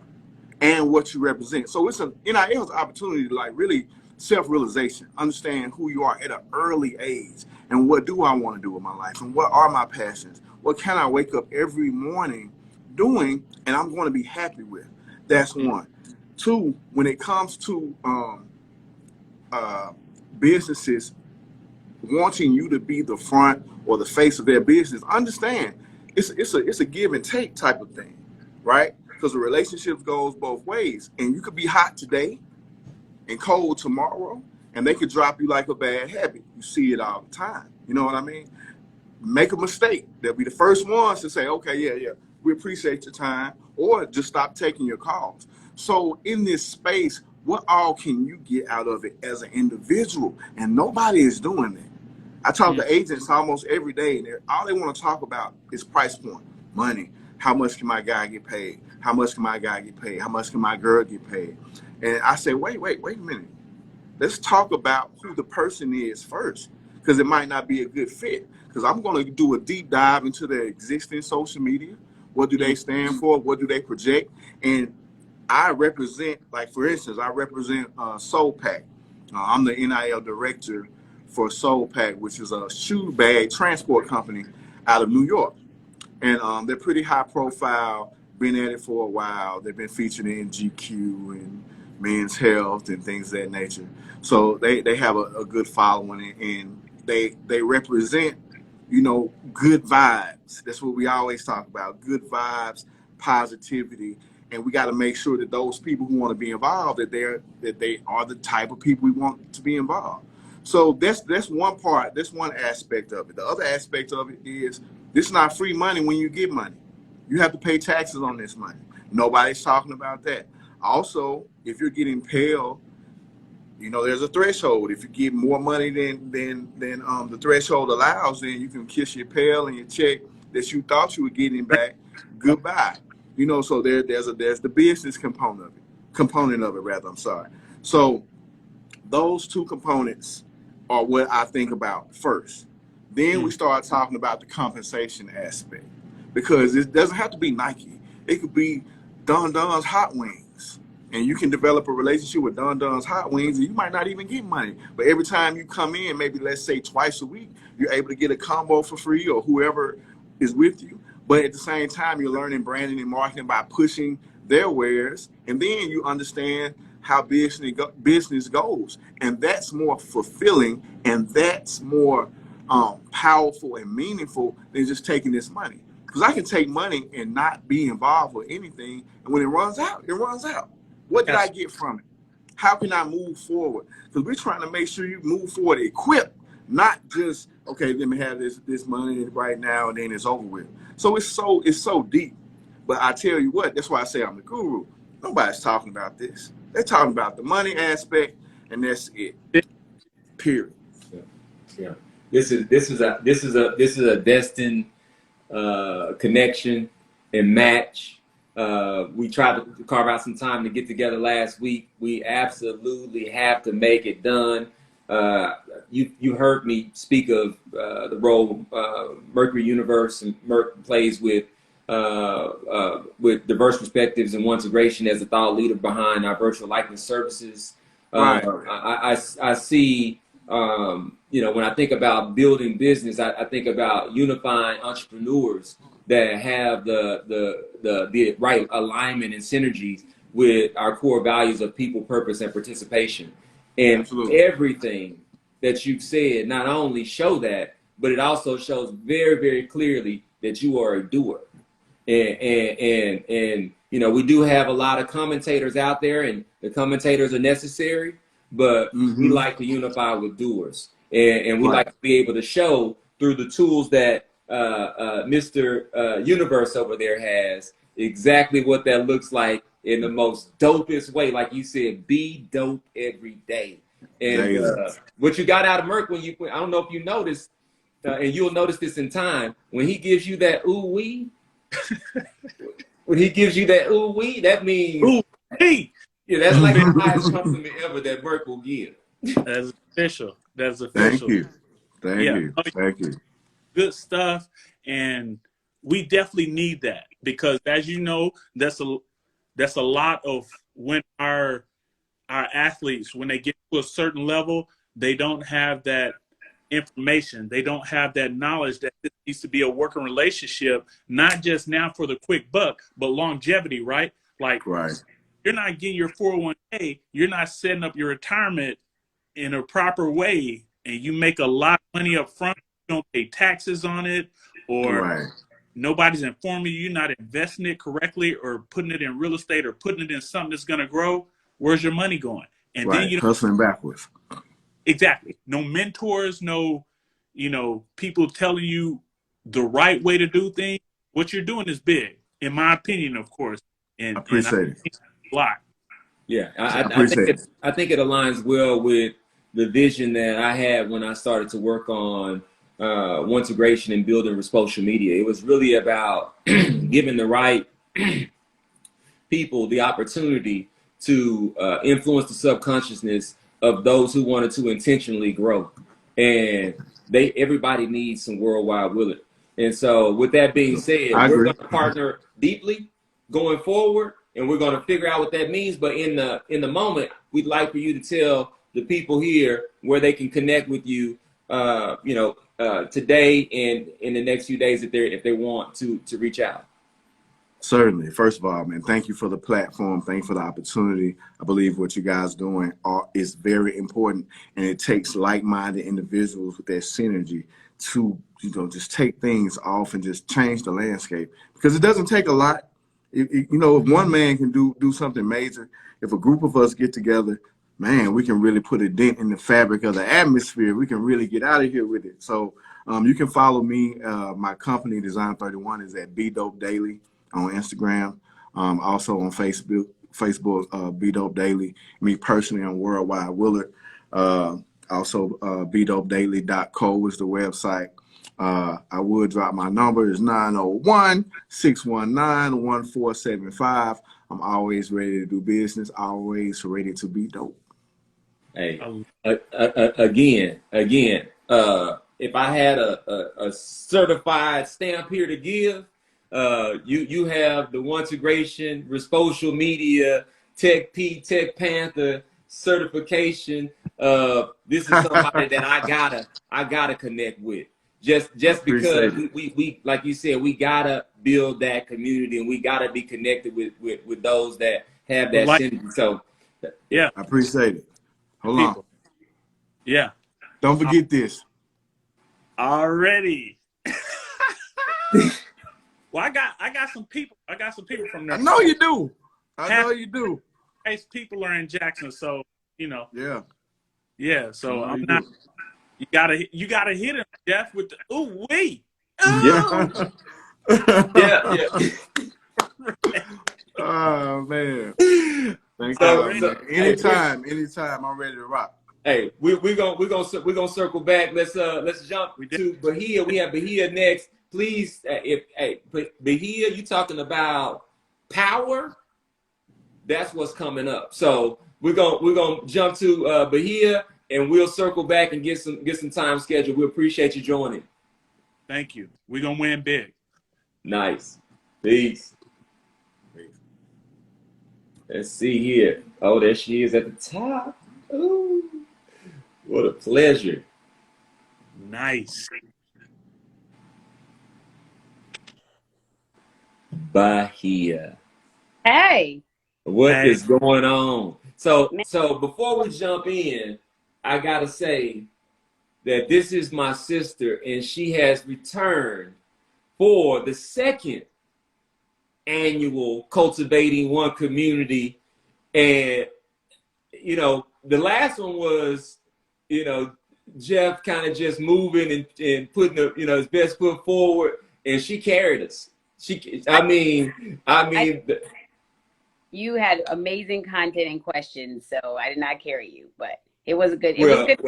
F: and what you represent. So it's NIL's opportunity to like really self-realization, understand who you are at an early age, and what do I want to do with my life, and what are my passions? What can I wake up every morning doing, and I'm going to be happy with? That's one. Two, when it comes to businesses wanting you to be the front or the face of their business, understand it's a give and take type of thing, right? Because the relationship goes both ways, and you could be hot today and cold tomorrow, and they could drop you like a bad habit. You see it all the time. You know what I mean? Make a mistake, they'll be the first ones to say, okay, yeah, we appreciate your time, or just stop taking your calls. So in this space, what all can you get out of it as an individual? And nobody is doing that. I talk to agents almost every day, and all they want to talk about is price point, money. How much can my guy get paid? How much can my guy get paid? How much can my girl get paid? And I say, wait a minute. Let's talk about who the person is first, because it might not be a good fit. Because I'm going to do a deep dive into their existing social media. What do they stand for? What do they project? And I represent, like for instance, I represent Soul Pack. I'm the NIL director for Soul Pack, which is a shoe bag transport company out of New York. And they're pretty high profile, been at it for a while. They've been featured in GQ and Men's Health and things of that nature. So they have a good following, and they represent, good vibes. That's what we always talk about, good vibes, positivity. And we got to make sure that those people who want to be involved, that they are the type of people we want to be involved. So that's one part, that's one aspect of it. The other aspect of it is this is not free money when you get money. You have to pay taxes on this money. Nobody's talking about that. Also, if you're getting paid, there's a threshold. If you get more money than the threshold allows, then you can kiss your pail and your check that you thought you were getting back goodbye. So there's the business component of it rather. I'm sorry. So those two components are what I think about first. Then we start talking about the compensation aspect, because it doesn't have to be Nike. It could be Don Don's Hot Wings, and you can develop a relationship with Don Don's Hot Wings, and you might not even get money. But every time you come in, maybe let's say twice a week, you're able to get a combo for free, or whoever is with you. But at the same time, you're learning branding and marketing by pushing their wares, and then you understand how business goes, and that's more fulfilling, and that's more powerful and meaningful than just taking this money. Because I can take money and not be involved with anything, and when it runs out, it runs out. What did I get from it? How can I move forward? Because we're trying to make sure you move forward equipped, not just, okay, let me have this money right now and then it's over with. So it's so deep. But I tell you what, that's why I say I'm the guru. Nobody's talking about this. They're talking about the money aspect, and that's it. Period.
A: Yeah. This is a destined connection and match. We tried to carve out some time to get together last week. We absolutely have to make it done. You heard me speak of the role Mercury Universe and Merc plays with with diverse perspectives and One2Gration as a thought leader behind our virtual likeness services.
F: Right.
A: I see, when I think about building business, I think about unifying entrepreneurs that have the right alignment and synergies with our core values of people, purpose, and participation. And
F: Absolutely.
A: everything that you've said not only show that, but it also shows very, very clearly that you are a doer. And we do have a lot of commentators out there, and the commentators are necessary, but we like to unify with doers, and we like to be able to show through the tools that Mr. Universe over there has exactly what that looks like in the most dopest way. Like you said, be dope every day. And what you got out of Merck I don't know if you noticed, and you'll notice this in time, when he gives you that ooh wee. When he gives you that ooh wee, that means
C: ooh wee.
A: Yeah, that's like the highest compliment ever that Merck will give.
C: That's official. That's official.
F: Thank you. Thank you.
C: Good stuff, and we definitely need that because, as you know, that's a lot of when our athletes, when they get to a certain level, they don't have that information. They don't have that knowledge that this needs to be a working relationship, not just now for the quick buck, but longevity, right? Like, you're not getting your 401k, you're not setting up your retirement in a proper way, and you make a lot of money up front, you don't pay taxes on it, or nobody's informing you, you're not investing it correctly, or putting it in real estate, or putting it in something that's going to grow. Where's your money going? And then you
F: hustling backwards.
C: Exactly. No mentors, no, people telling you the right way to do things. What you're doing is big, in my opinion, of course. And
F: I appreciate it.
C: A lot.
A: Yeah, I think it aligns well with the vision that I had when I started to work on One2Gration and building social media. It was really about giving the right people the opportunity to influence the subconsciousness of those who wanted to intentionally grow. And everybody needs some worldwide Willard. And so with that being said, we're going to partner deeply going forward, and we're going to figure out what that means. But in the moment, we'd like for you to tell the people here where they can connect with you, today and in the next few days if they want to reach out.
F: Certainly. First of all, man, thank you for the platform. Thank you for the opportunity. I believe what you guys doing is very important, and it takes like-minded individuals with that synergy to, just take things off and just change the landscape, because it doesn't take a lot. If one man can do something major, if a group of us get together, man, we can really put a dent in the fabric of the atmosphere. We can really get out of here with it. So you can follow me. My company, Design 31, is at Be Dope Daily on Instagram, also on Facebook, Be Dope Daily. Me personally, on Worldwide Willard. Also, bedopedaily.co is the website. I would drop my number. It's 901-619-1475. I'm always ready to do business, always ready to be dope.
A: Hey, again, if I had a certified stamp here to give, you have the One2Gration social media Tech Panther certification. This is somebody that I gotta connect with. Just because we like you said, we gotta build that community, and we gotta be connected with those that have that synergy. So
C: yeah,
F: I appreciate it. Hold on.
C: Yeah.
F: Don't forget this.
C: Already. Well, I got some people. I got some people from there.
F: I know you do. Know you do.
C: People are in Jackson, so
F: Yeah.
C: Yeah. So I'm not. You gotta hit him, Jeff, with the ooh wee.
A: Yeah. Yeah.
F: Oh man. Thank you. Anytime, I'm ready to rock.
A: Hey, we're gonna circle back. Let's jump to Bahia. We have Bahia next. Please, Bahia, you talking about power? That's what's coming up. So we're gonna jump to Bahia, and we'll circle back and get some time scheduled. We appreciate you joining.
C: Thank you. We're gonna win big.
A: Nice. Peace. Let's see here. Oh, there she is at the top. Ooh, what a pleasure.
C: Nice.
A: Bahia.
G: Hey,
A: What
C: Hey,
A: is going on? So,
G: man.
A: so before we jump in, I gotta say that this is my sister, and she has returned for the second annual Cultivating One Community. And the last one was, you know, Jeff kind of just moving and putting his best foot forward, and she carried us.
G: I,
A: I
G: I,
A: mean,
G: you had amazing content and questions, so I did not carry you, but it was good. It was
A: well,
G: good.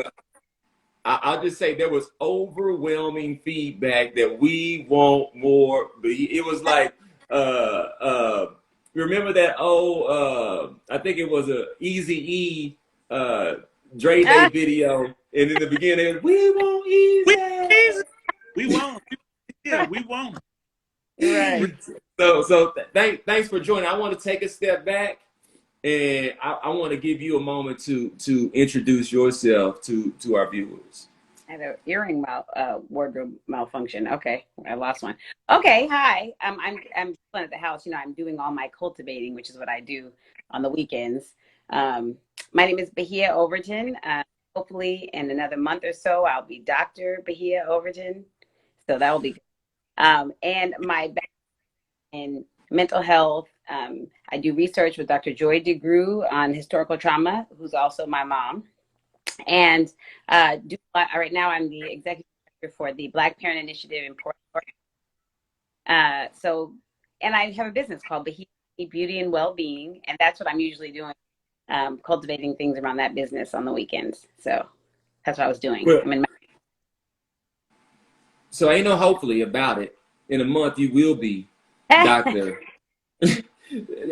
A: I'll just say there was overwhelming feedback that we want more. It was like, remember that old, I think it was a Easy E, Dre Day
G: Ah,
A: video, and in the beginning, we want
C: we
A: easy.
C: we won't. Yeah, we won't.
G: right.
A: So thanks for joining. I want to take a step back, and I want to give you a moment to introduce yourself to our viewers.
G: I had an earring wardrobe malfunction. Okay, I lost one. Okay, hi. I'm still at the house. I'm doing all my cultivating, which is what I do on the weekends. My name is Bahia Overton. Hopefully, in another month or so, I'll be Dr. Bahia Overton. So that will be good. And my background in mental health. I do research with Dr. Joy DeGrew on historical trauma, who's also my mom. And right now I'm the executive director for the Black Parent Initiative in Portland. And I have a business called Bahia Beauty and Wellbeing, and that's what I'm usually doing, cultivating things around that business on the weekends. So that's what I was doing.
A: Well, so ain't no hopefully about it. In a month, you will be Dr.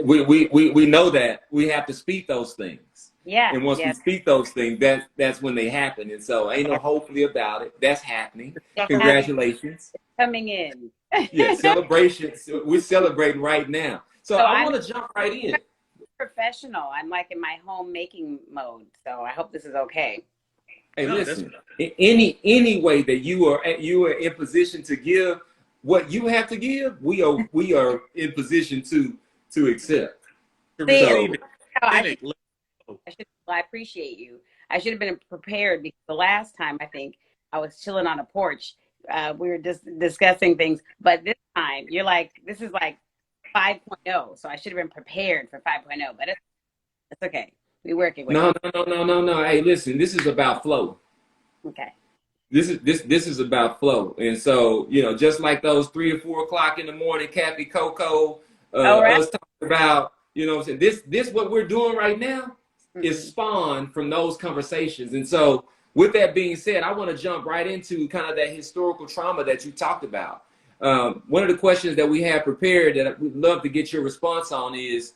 A: we know that we have to speak those things.
G: Yeah.
A: And once we speak those things, that's when they happen. And so ain't no hopefully about it. That's happening. Congratulations.
G: It's coming in.
A: Yeah, celebrations. We're celebrating right now. So I want to jump right in.
G: Professional. I'm like in my home making mode. So I hope this is okay.
A: Hey, listen, any way that you are in position to give what you have to give, we are in position to accept.
G: I appreciate you. I should have been prepared because the last time I think I was chilling on a porch. We were just discussing things, but this time you're like, this is like 5.0. So I should have been prepared for 5.0, but it's okay. We working with it.
A: No. Hey, listen, this is about flow.
G: Okay. This
A: is about flow. And so, just like those 3 or 4 o'clock in the morning, Kathy Coco, us talking about, what I'm saying, this what we're doing right now is spawned from those conversations. And so with that being said, I want to jump right into kind of that historical trauma that you talked about. One of the questions that we have prepared that we'd love to get your response on is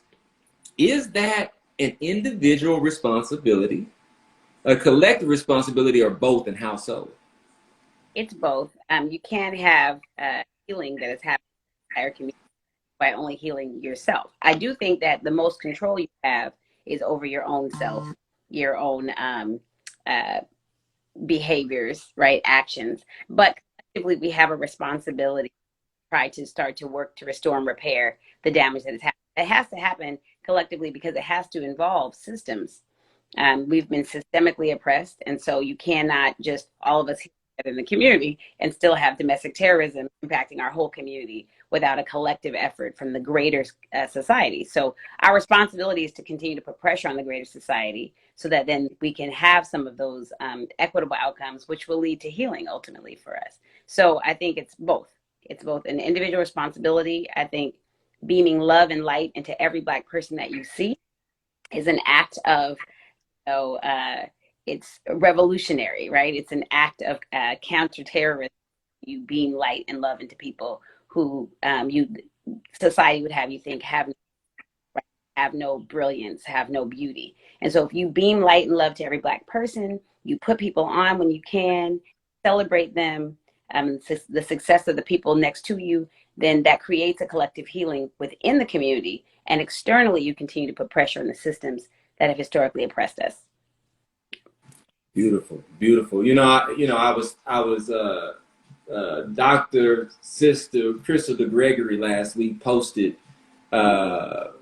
A: that an individual responsibility, a collective responsibility, or both in household?
G: It's both. You can't have healing that is happening in the entire community by only healing yourself. I do think that the most control you have is over your own self, your own behaviors, right? Actions. But collectively, we have a responsibility to try to start to work to restore and repair the damage that has happened. It has to happen collectively because it has to involve systems. We've been systemically oppressed, and so you cannot just all of us in the community and still have domestic terrorism impacting our whole community without a collective effort from the greater society. So our responsibility is to continue to put pressure on the greater society so that then we can have some of those equitable outcomes, which will lead to healing ultimately for us. So I think it's both. It's both an individual responsibility. I think beaming love and light into every Black person that you see is an act of, it's revolutionary, right? It's an act of counterterrorism. You beam light and love into people who society would have you think have no brilliance, have no beauty. And so if you beam light and love to every Black person, you put people on when you can, celebrate them, the success of the people next to you, then that creates a collective healing within the community. And externally, you continue to put pressure on the systems that have historically oppressed us.
A: Beautiful, beautiful. I was Dr. Sister Crystal DeGregory last week posted a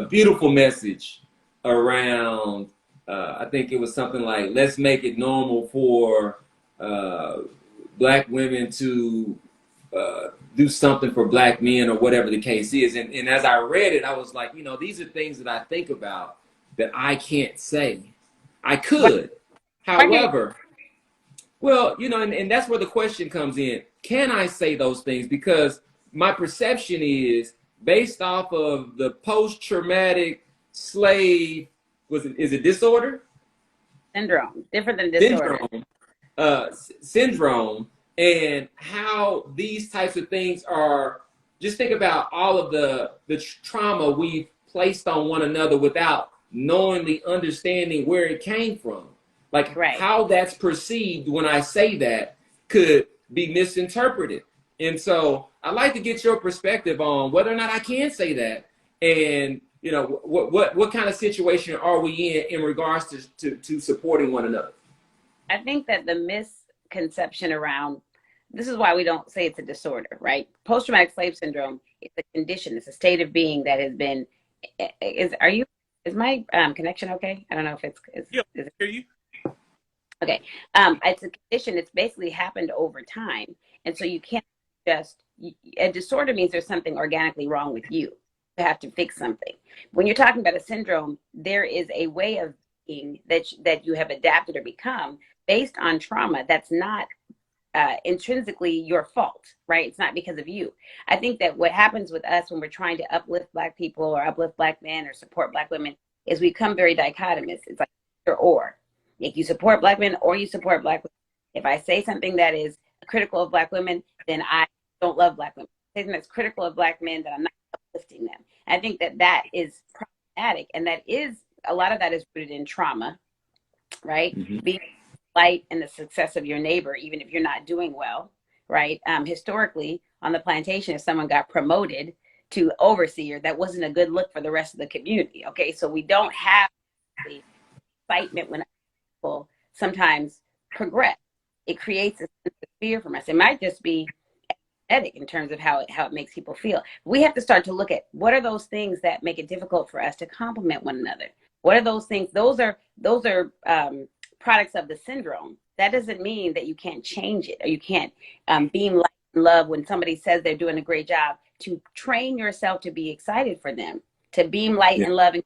A: beautiful message around, I think it was something like, let's make it normal for Black women to do something for Black men, or whatever the case is. And as I read it, I was like, these are things that I think about that I can't say. I could. However, well, and that's where the question comes in. Can I say those things? Because my perception is based off of the post-traumatic slave, is it disorder?
G: Syndrome, different than disorder.
A: Syndrome, and how these types of things are, just think about all of the trauma we've placed on one another without knowingly understanding where it came from. Like, right. How that's perceived when I say that could be misinterpreted. And so I'd like to get your perspective on whether or not I can say that. And, what kind of situation are we in regards to supporting one another?
G: I think that the misconception around, this is why we don't say it's a disorder, right? Post-traumatic slave syndrome, it's a condition, it's a state of being that has been, is my connection okay? I don't know if it's,
C: yeah, I hear you.
G: Okay, it's a condition. It's basically happened over time, and so you can't just. A disorder means there's something organically wrong with you. You have to fix something. When you're talking about a syndrome, there is a way of being that you have adapted or become based on trauma. That's not intrinsically your fault, right? It's not because of you. I think that what happens with us when we're trying to uplift Black people or uplift Black men or support Black women is we become very dichotomous. It's like either or. If you support Black men or you support Black women. If I say something that is critical of Black women, then I don't love Black women. If I say something that's critical of Black men, then I'm not uplifting them. I think that is problematic, and that is, a lot of that is rooted in trauma, right? Mm-hmm. Being light in the success of your neighbor, even if you're not doing well, right? Historically, on the plantation, if someone got promoted to overseer, that wasn't a good look for the rest of the community, okay? So we don't have the excitement when people sometimes progress. It creates a sense of fear from us. It might just be aesthetic in terms of how it makes people feel. We have to start to look at what are those things that make it difficult for us to compliment one another. What are those things? Those are products of the syndrome. That doesn't mean that you can't change it, or you can't beam light and love when somebody says they're doing a great job. To train yourself to be excited for them, to beam light and love and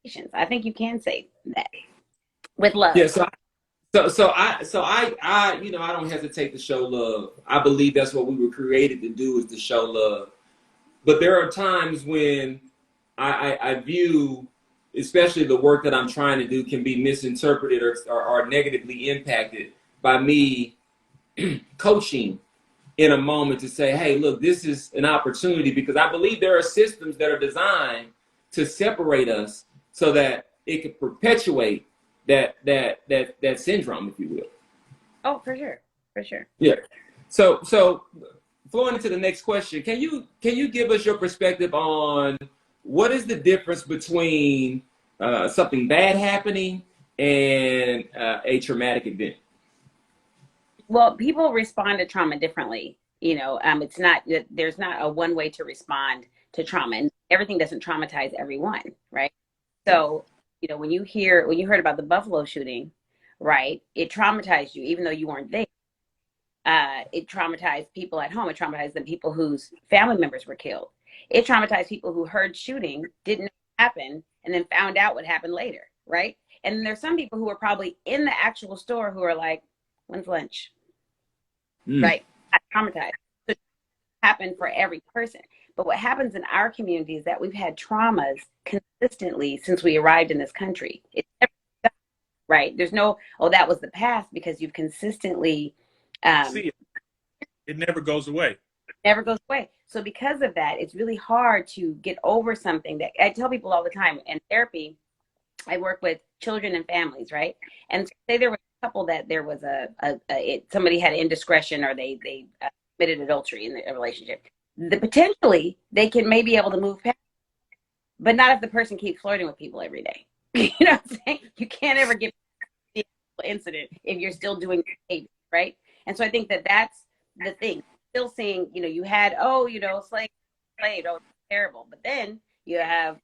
G: patience. I think you can say that. With love.
A: Yeah, so I don't hesitate to show love. I believe that's what we were created to do, is to show love. But there are times when I view, especially the work that I'm trying to do, can be misinterpreted or negatively impacted by me coaching in a moment to say, hey, look, this is an opportunity, because I believe there are systems that are designed to separate us so that it can perpetuate that syndrome, if you will.
G: Oh, for sure.
A: Yeah. So flowing into the next question, can you give us your perspective on what is the difference between something bad happening and a traumatic event?
G: Well, people respond to trauma differently. It's not, there's not a one way to respond to trauma, and everything doesn't traumatize everyone, right? So, when you heard about the Buffalo shooting, right, it traumatized you, even though you weren't there. It traumatized people at home. It traumatized the people whose family members were killed. It traumatized people who heard shooting, didn't know what happened, and then found out what happened later, right? And there's some people who were probably in the actual store who are like, when's lunch? Right? Traumatized. So it happened for every person. But what happens in our community is that we've had traumas consistently since we arrived in this country. It's never, right? There's no, that was the past, because you've consistently
C: see it never goes away.
G: Never goes away. So because of that, it's really hard to get over something that I tell people all the time. In therapy, I work with children and families, right? And say there was a couple that there was somebody had indiscretion, or they committed adultery in a relationship. potentially they can maybe able to move past, but not if the person keeps flirting with people every day. You know what I'm saying? You can't ever get the incident if you're still doing behavior, right? And so I think that that's the thing. Still seeing, you had, slave, oh, terrible. But then you have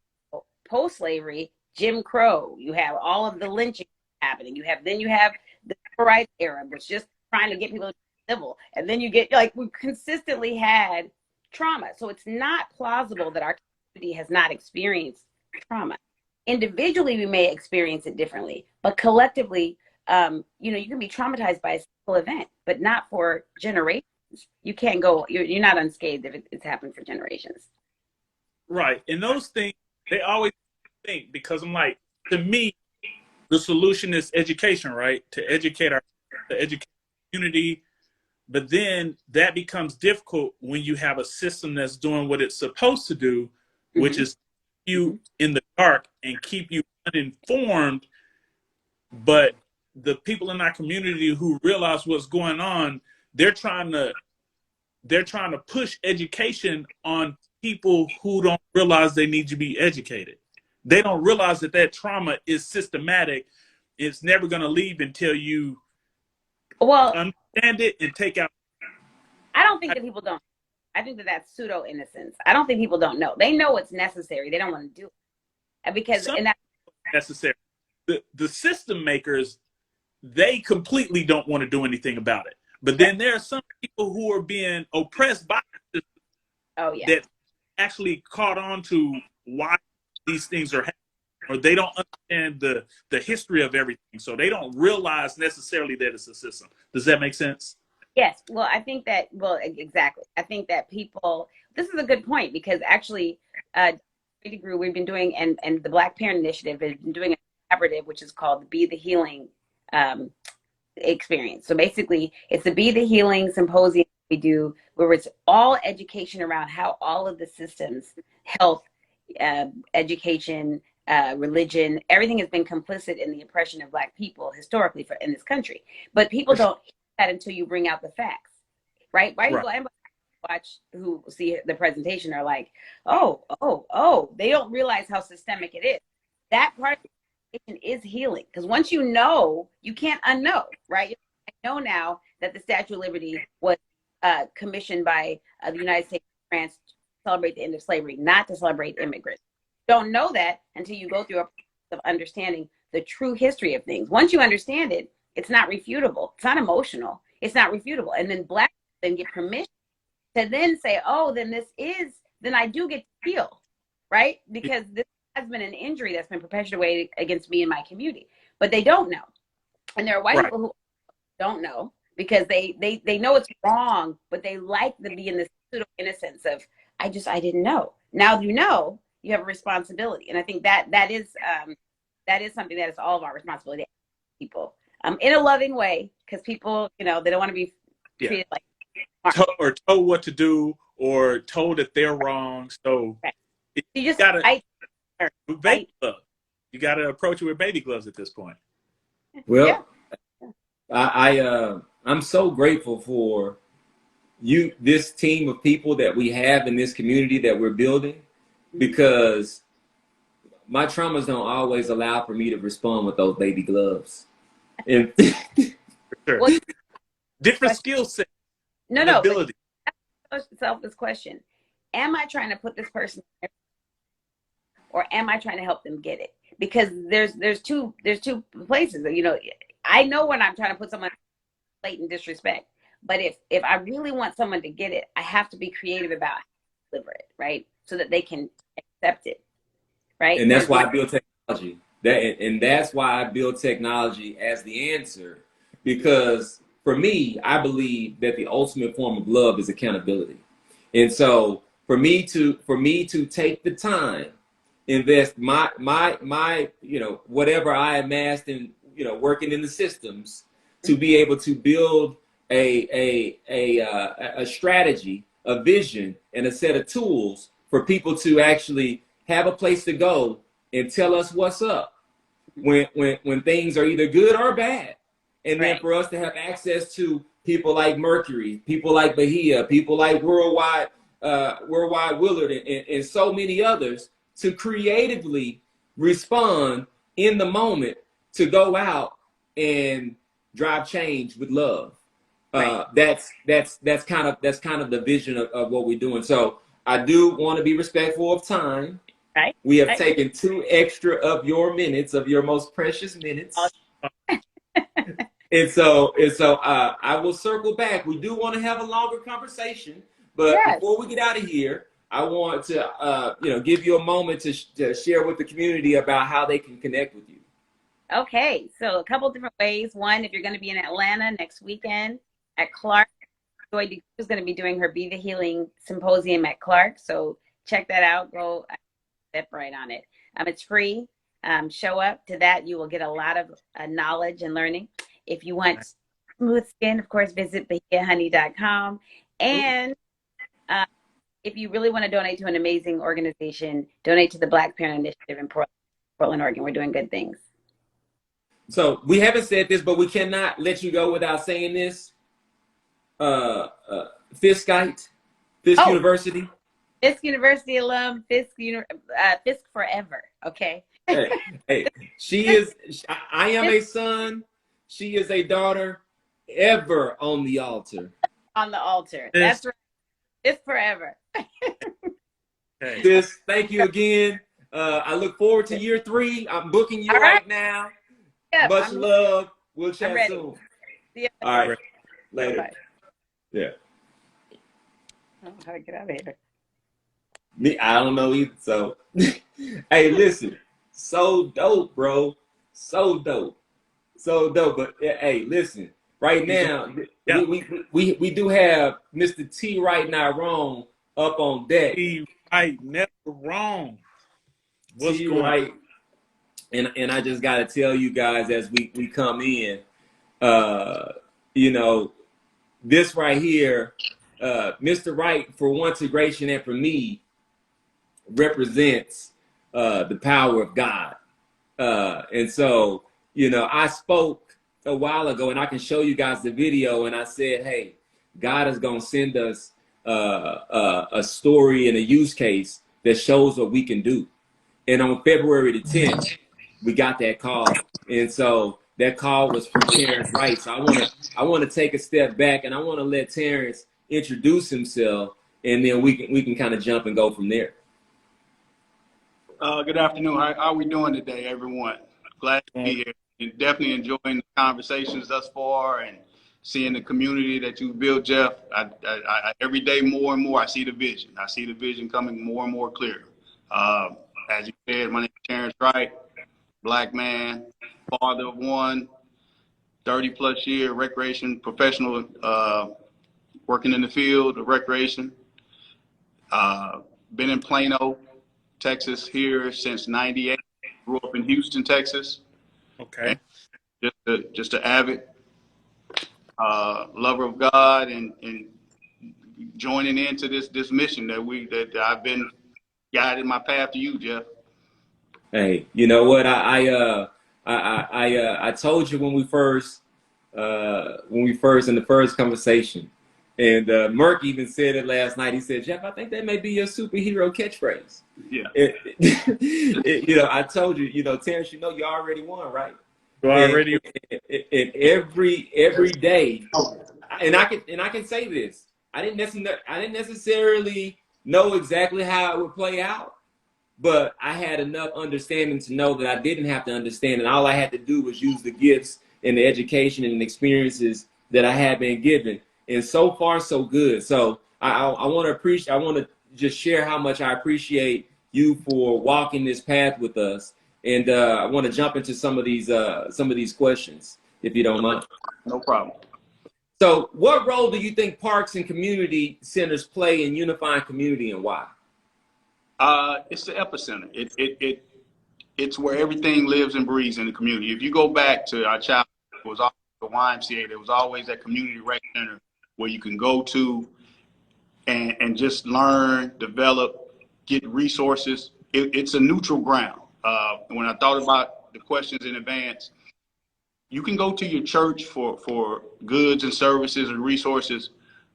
G: post-slavery, Jim Crow. You have all of the lynching happening. You have the civil rights era, which just trying to get people to be civil. And then you get, we consistently had trauma. So it's not plausible that our community has not experienced trauma. Individually, we may experience it differently, but collectively, you can be traumatized by a single event, but not for generations. You can't go, you're not unscathed if it's happened for generations.
C: Right. And those things, they always think, because I'm like, to me, the solution is education, right? To educate the community. But then that becomes difficult when you have a system that's doing what it's supposed to do, which is you in the dark and keep you uninformed. But the people in our community who realize what's going on, they're trying to push education on people who don't realize they need to be educated. They don't realize that trauma is systematic. It's never going to leave until you understand it and take out.
G: I don't think that people don't. I think that that's pseudo innocence. I don't think people don't know. They know it's necessary. They don't want to do it because that's
C: necessary. The system makers, they completely don't want to do anything about it. But then there are some people who are being oppressed by the system that actually caught on to why these things are happening, or they don't understand the history of everything. So they don't realize necessarily that it's a system. Does that make sense?
G: Yes. Well, I think that, exactly. I think that people, this is a good point, because actually, we've been doing, and the Black Parent Initiative has been doing a collaborative, which is called Be the Healing experience. So basically, it's the Be the Healing symposium we do, where it's all education around how all of the systems, health, education, religion, everything has been complicit in the oppression of Black people historically in this country. But people don't hear that until you bring out the facts, right? Right. People watch who see the presentation are like, oh, they don't realize how systemic it is. That part of the education is healing, because once you know, you can't unknow, right? I know now that the Statue of Liberty was commissioned by the United States and France to celebrate the end of slavery, not to celebrate immigrants. Don't know that until you go through a process of understanding the true history of things. Once you understand it, it's not refutable. It's not emotional. It's not refutable. And then Black then get permission to then say, oh, then I do get to heal, right? Because this has been an injury that's been perpetuated against me and my community. But they don't know. And there are white people who don't know, because they know it's wrong, but they like to be in this pseudo innocence of, I didn't know. Now you know, you have a responsibility. And I think that is something that is all of our responsibility, people, in a loving way, because people, they don't want to be treated like
C: told what to do, or told that they're wrong. So
G: you just
C: baby gloves. You got to approach it with baby gloves at this point.
A: Well, I'm so grateful for this team of people that we have in this community that we're building, because my traumas don't always allow for me to respond with those baby gloves. And
C: well, different skill set.
G: No.
C: Ability.
G: Ask yourself this question: am I trying to put this person, or am I trying to help them get it? Because there's two places. I know when I'm trying to put someone in blatant disrespect, but if I really want someone to get it, I have to be creative about how to deliver it, right? So that they can accept it, right?
A: And that's why I build technology. That's why I build technology as the answer, because for me, I believe that the ultimate form of love is accountability. And so for me to take the time, invest my whatever I amassed in working in the systems, to be able to build a strategy, a vision, and a set of tools for people to actually have a place to go and tell us what's up when things are either good or bad. And then for us to have access to people like Mercury, people like Bahia, people like Worldwide Worldwide Willard, and so many others to creatively respond in the moment to go out and drive change with love.
G: Right.
A: That's kind of the vision of what we're doing. So I do want to be respectful of time.
G: Right.
A: We have
G: Right.
A: taken 2 extra of your minutes, of your most precious minutes. And so I will circle back. We do want to have a longer conversation, but
G: Yes.
A: before we get out of here, I want to give you a moment to share with the community about how they can connect with you.
G: Okay, so a couple different ways. One, if you're going to be in Atlanta next weekend at Clark, Joy DeCruz is going to be doing her Be the Healing Symposium at Clark. So check that out. Go step right on it. It's free. Show up to that. You will get a lot of knowledge and learning. If you want smooth skin, of course, visit BahiaHoney.com. And if you really want to donate to an amazing organization, donate to the Black Parent Initiative in Portland, Oregon. We're doing good things.
A: So we haven't said this, but we cannot let you go without saying this. Fiskite, Fisk University.
G: Fisk University alum, Fisk forever. Okay.
A: Hey, she is. I am a son. She is a daughter. Ever on the altar.
G: On the altar. That's right. Fisk forever.
A: Fisk, thank you again. I look forward to year 3. I'm booking you right now.
G: Yeah,
A: Much love. We'll chat
G: ready.
A: soon.
G: Yeah.
A: All right. Later.
G: Bye.
A: Yeah.
G: I don't know how to get out of here.
A: Me, I don't know either. So, hey, listen. So dope, bro. So dope. But hey, listen. Right now, we do have Mr. T Right Not Wrong up on deck.
C: T Right Never Wrong. What's
A: T
C: going
A: Right. And I just got to tell you guys as we come in, this right here, Mr. Right for One2Gration and for me represents the power of God. And so, I spoke a while ago, and I can show you guys the video, and I said, hey, God is going to send us a story and a use case that shows what we can do. And on February the 10th, we got that call. And so that call was from Terrence Wright. So I want to take a step back, and I want to let Terrence introduce himself, and then we can kind of jump and go from there.
H: Good afternoon. How are we doing today, everyone? Glad to be here. And definitely enjoying the conversations thus far and seeing the community that you've built, Jeff. I every day more and more, I see the vision. I see the vision coming more and more clear. As you said, my name is Terrence Wright, Black man, father of one, 30-plus year recreation professional, working in the field of recreation. Been in Plano, Texas here since '98. Grew up in Houston, Texas.
C: Okay.
H: Just an avid lover of God and joining into this mission that I've been guiding my path to you, Jeff.
A: Hey, you know what? I told you when we first in the first conversation, and Merck even said it last night. He said, Jeff, I think that may be your superhero catchphrase.
H: Yeah.
A: I told you, Terrence, you already won, right?
C: You already.
A: And every day, and I can say this. I didn't necessarily know exactly how it would play out, but I had enough understanding to know that I didn't have to understand, and all I had to do was use the gifts and the education and experiences that I had been given. And so far, so good. So I want to just share how much I appreciate you for walking this path with us. And I want to jump into some of these questions, if you don't mind.
H: No problem.
A: So what role do you think parks and community centers play in unifying community, and why?
H: It's the epicenter. It's where everything lives and breathes in the community. If you go back to our childhood, it was always the YMCA. There was always that community rec center where you can go to and just learn, develop, get resources. It's a neutral ground. When I thought about the questions in advance, you can go to your church for goods and services and resources,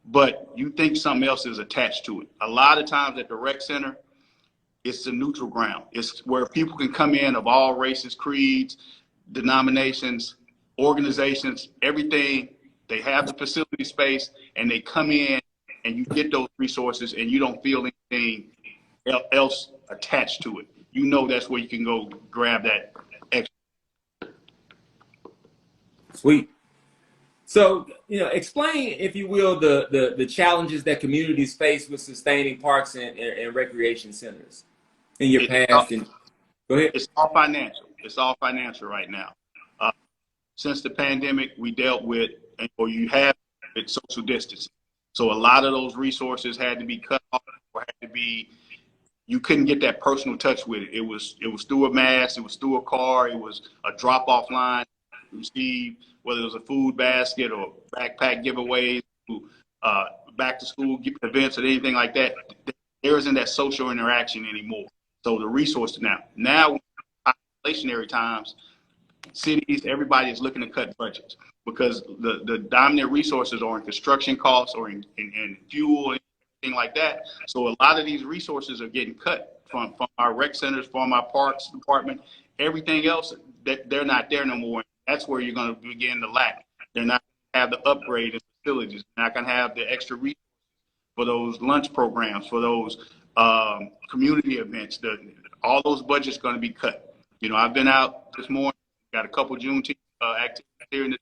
H: but you think something else is attached to it. A lot of times at the rec center, it's the neutral ground. It's where people can come in of all races, creeds, denominations, organizations, everything. They have the facility space, and they come in, and you get those resources, and you don't feel anything else attached to it. You know that's where you can go grab that extra.
A: Sweet. So, explain, if you will, the challenges that communities face with sustaining parks and recreation centers in your past. And go ahead.
H: It's all financial. It's all financial right now. Since the pandemic, we dealt with, or you have social distancing. So a lot of those resources had to be cut off, or had to be, you couldn't get that personal touch with it. It was through a mask, it was through a car, it was a drop-off line, receive, whether it was a food basket or backpack giveaways, back to school events or anything like that. There isn't that social interaction anymore. So the resources now inflationary times, cities, everybody is looking to cut budgets because the dominant resources are in construction costs or in fuel and anything like that. So a lot of these resources are getting cut from our rec centers, from our parks department, everything else, that they're not there no more. That's where you're going to begin to lack. They're not going to have the upgrade in facilities. They're not going to have the extra resources for those lunch programs, for those community events. All those budgets going to be cut. I've been out this morning, got a couple Juneteenth activities here in the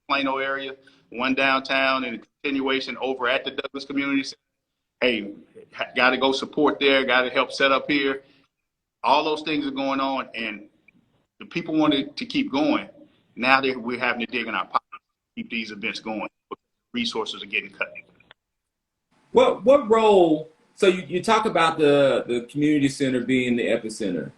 H: Plano area, one downtown, and a continuation over at the Douglas Community Center. Hey, got to go support there, got to help set up here. All those things are going on, and the people wanted to keep going. Now we're having to dig in our pockets to keep these events going. Resources are getting cut.
A: What role? So you talk about the community center being the epicenter,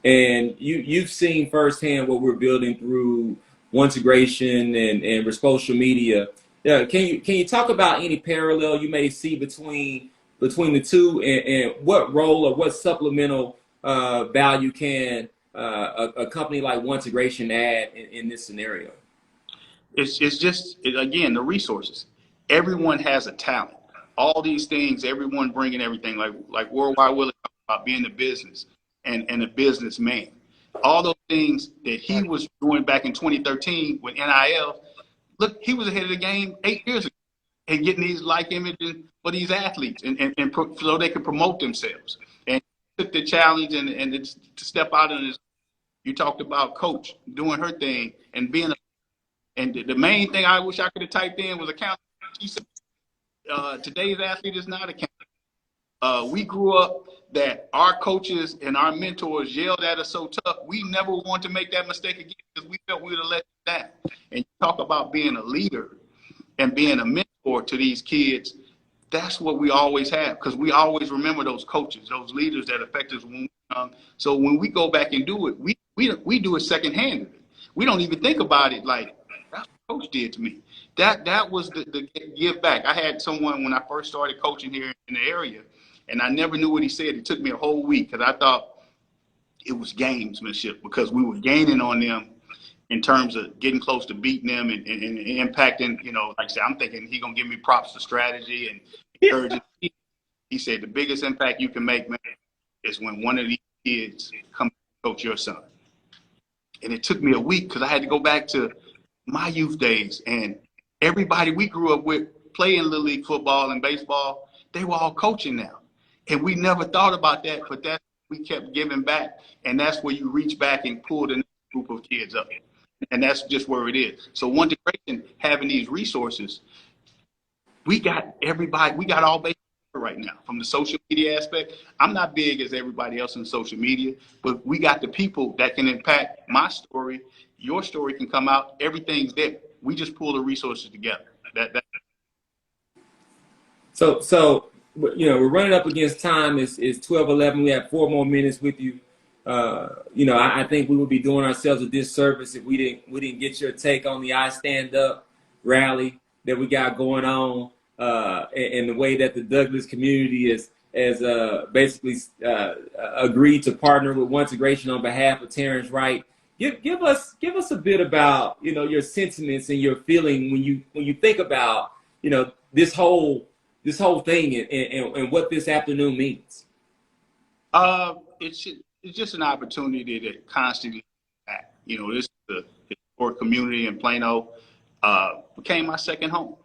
A: and you've seen firsthand what we're building through One2Gration and social media. Can you talk about any parallel you may see between the two, and what role or what supplemental value can a company like One2Gration add in this scenario?
H: It's just, again, the resources. Everyone has a talent. All these things, everyone bringing everything, like Worldwide Willie talked about being the business and a businessman. All those things that he was doing back in 2013 with NIL, look, he was ahead of the game 8 years ago and getting these like images for these athletes and so they can promote themselves. And he took the challenge and to step out in this. You talked about Coach doing her thing and being and the main thing I wish I could have typed in was accountability. She said, today's athlete is not accountable. We grew up that our coaches and our mentors yelled at us so tough, we never want to make that mistake again because we felt we would have let them down. And you talk about being a leader and being a mentor to these kids, that's what we always have because we always remember those coaches, those leaders that affect us when we were young. So when we go back and do it, we do it secondhand. We don't even think about it like, that's what Coach did to me. That was the give back. I had someone when I first started coaching here in the area, and I never knew what he said. It took me a whole week because I thought it was gamesmanship because we were gaining on them in terms of getting close to beating them and impacting, like I said, I'm thinking he's going to give me props for strategy and encouraging. He said the biggest impact you can make, man, is when one of these kids come coach your son. And it took me a week because I had to go back to my youth days, and everybody we grew up with playing Little League football and baseball, they were all coaching now. And we never thought about that, but that's we kept giving back. And that's where you reach back and pull the next group of kids up. And that's just where it is. So One2Gration having these resources, we got everybody, we got all basic right now from the social media aspect. I'm not big as everybody else in social media, but we got the people that can impact my story. Your story can come out. Everything's there. We just pull the resources together.
A: So we're running up against time. It's 12:11. We have 4 more minutes with you. I think we would be doing ourselves a disservice if we didn't get your take on the I Stand Up rally that we got going on, and the way that the Douglas community has basically agreed to partner with One2Gration on behalf of Terrence Wright. Give us a bit about your sentiments and your feeling when you think about this whole this whole thing and what this afternoon means?
H: It's just an opportunity to constantly act. You know, this is the historic community in Plano became my second home.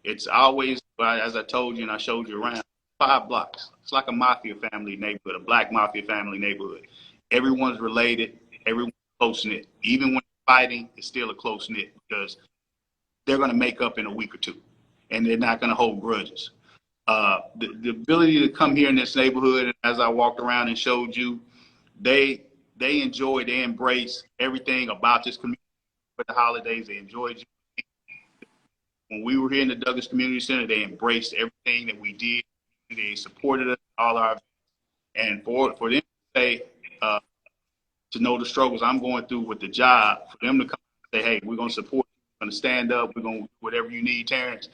H: It's always, as I told you and I showed you around, 5 blocks. It's like a mafia family neighborhood, a black mafia family neighborhood. Everyone's related, everyone's close knit. Even when fighting, it's still a close knit because they're going to make up in a week or two, and they're not going to hold grudges. The ability to come here in this neighborhood, and as I walked around and showed you, they enjoy, they embrace everything about this community. For the holidays, they enjoyed you. When we were here in the Douglas Community Center, they embraced everything that we did. They supported us, all our, and for them to say, to know the struggles I'm going through with the job, for them to come and say, hey, we're going to support you, we're going to stand up, we're going to do whatever you need, Terrence.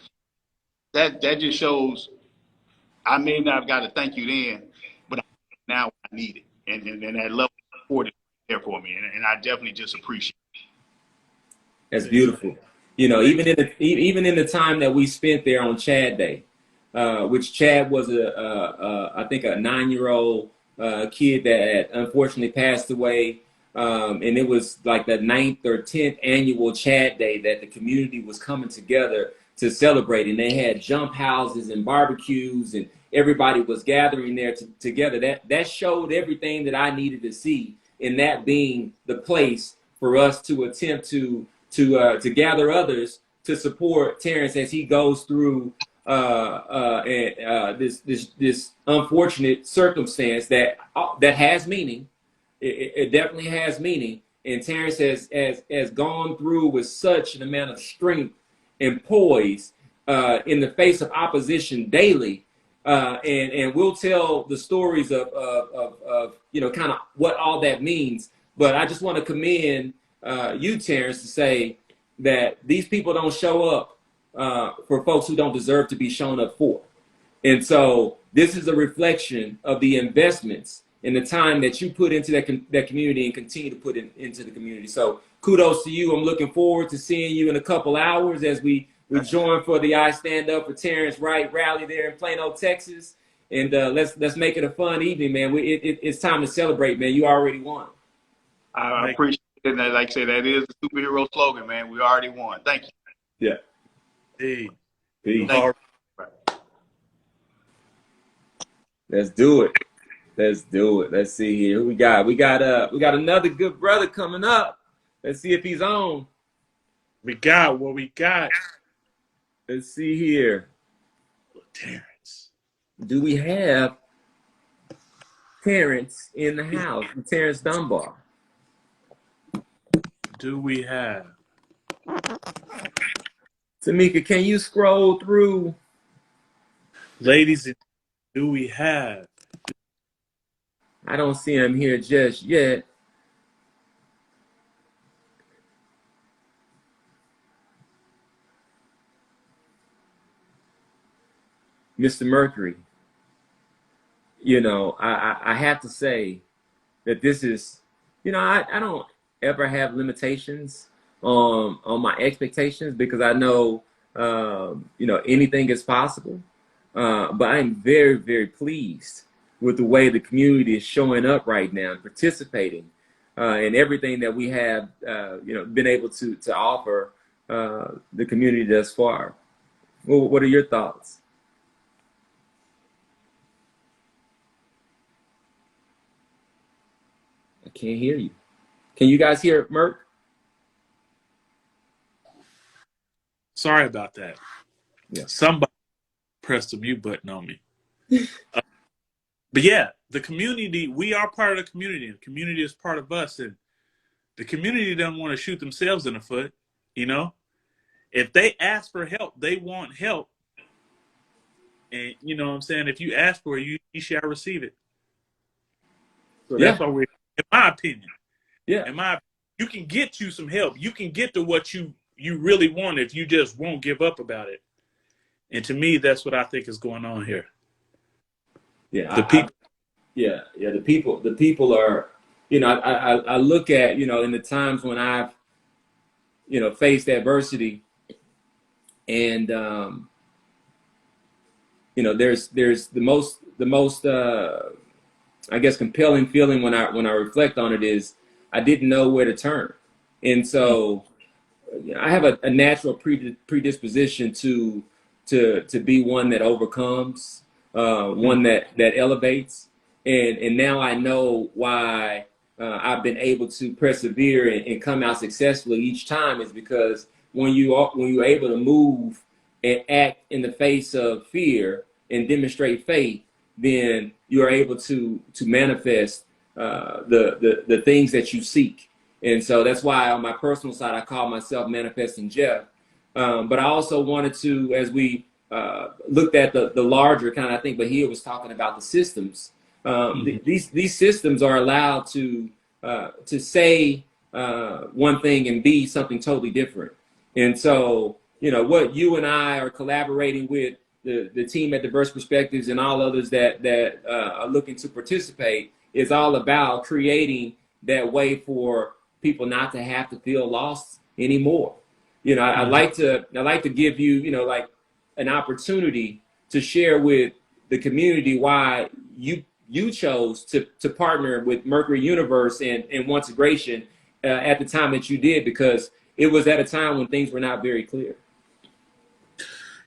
H: That just shows I may not have got to thank you then, but now I need it. And that level of support is there for me. And I definitely just appreciate it.
A: That's beautiful. You know, even in the time that we spent there on Chad Day, which Chad was I think a 9-year-old kid that had unfortunately passed away. And it was like the 9th or 10th annual Chad Day that the community was coming together to celebrate. And they had jump houses and barbecues and everybody was gathering there together. That showed everything that I needed to see, in that being the place for us to attempt to gather others to support Terrence as he goes through this unfortunate circumstance that has meaning. It definitely has meaning, and Terrence has gone through with such an amount of strength and poise in the face of opposition daily. And we'll tell the stories of kind of what all that means. But I just want to commend you, Terrence, to say that these people don't show up for folks who don't deserve to be shown up for. And so this is a reflection of the investments and the time that you put into that community and continue to put into the community. So kudos to you. I'm looking forward to seeing you in a couple hours as we join for the I Stand Up for Terrence Wright rally there in Plano, Texas. And let's make it a fun evening, man. It's time to celebrate, man. You already won.
H: I appreciate it. And like I said, that is the superhero slogan, man. We already won. Thank you.
A: Yeah.
C: Hey.
A: Peace. Let's do it. Let's see here. Who we got? We got another good brother coming up. Let's see if he's on.
C: We got what we got.
A: Let's see here.
C: Terrence.
A: Do we have Terrence in the house? Terrence Dunbar.
C: Do we have?
A: Tamika, can you scroll through?
C: Ladies, do we have?
A: I don't see him here just yet. Mr. Mercury, I have to say that this is, I don't ever have limitations on my expectations because I know, anything is possible. But I'm very, very pleased with the way the community is showing up right now and participating in everything that we have, been able to offer the community thus far. Well, what are your thoughts? I can't hear you. Can you guys hear Merc?
C: Sorry about that.
A: Yeah.
C: Somebody pressed the mute button on me. But yeah, the community, we are part of the community. The community is part of us. And the community doesn't want to shoot themselves in the foot, If they ask for help, they want help. And you know what I'm saying? If you ask for it, you shall receive it. So that's why we're, in my opinion. Yeah. You can get you some help. You can get to what you really want if you just won't give up about it. And to me, that's what I think is going on here.
A: Yeah.
C: The people.
A: The people are, I look at, in the times when I've, faced adversity and there's the most I guess compelling feeling when I reflect on it is I didn't know where to turn. And so I have a natural predisposition to be one that overcomes, one that elevates, and now I know why I've been able to persevere and come out successfully each time is because when you're able to move and act in the face of fear and demonstrate faith, then you're able to manifest the things that you seek. And so that's why on my personal side, I call myself Manifesting Jeff. But I also wanted to, as we looked at the larger kind of, I think Bahia was talking about the systems. These systems are allowed to say one thing and be something totally different. And so, what you and I are collaborating with the team at Diverse Perspectives and all others that are looking to participate is all about creating that way for people not to have to feel lost anymore. I'd like to give you, like an opportunity to share with the community why you chose to partner with Mercury Universe and One2Gration at the time that you did, because it was at a time when things were not very clear.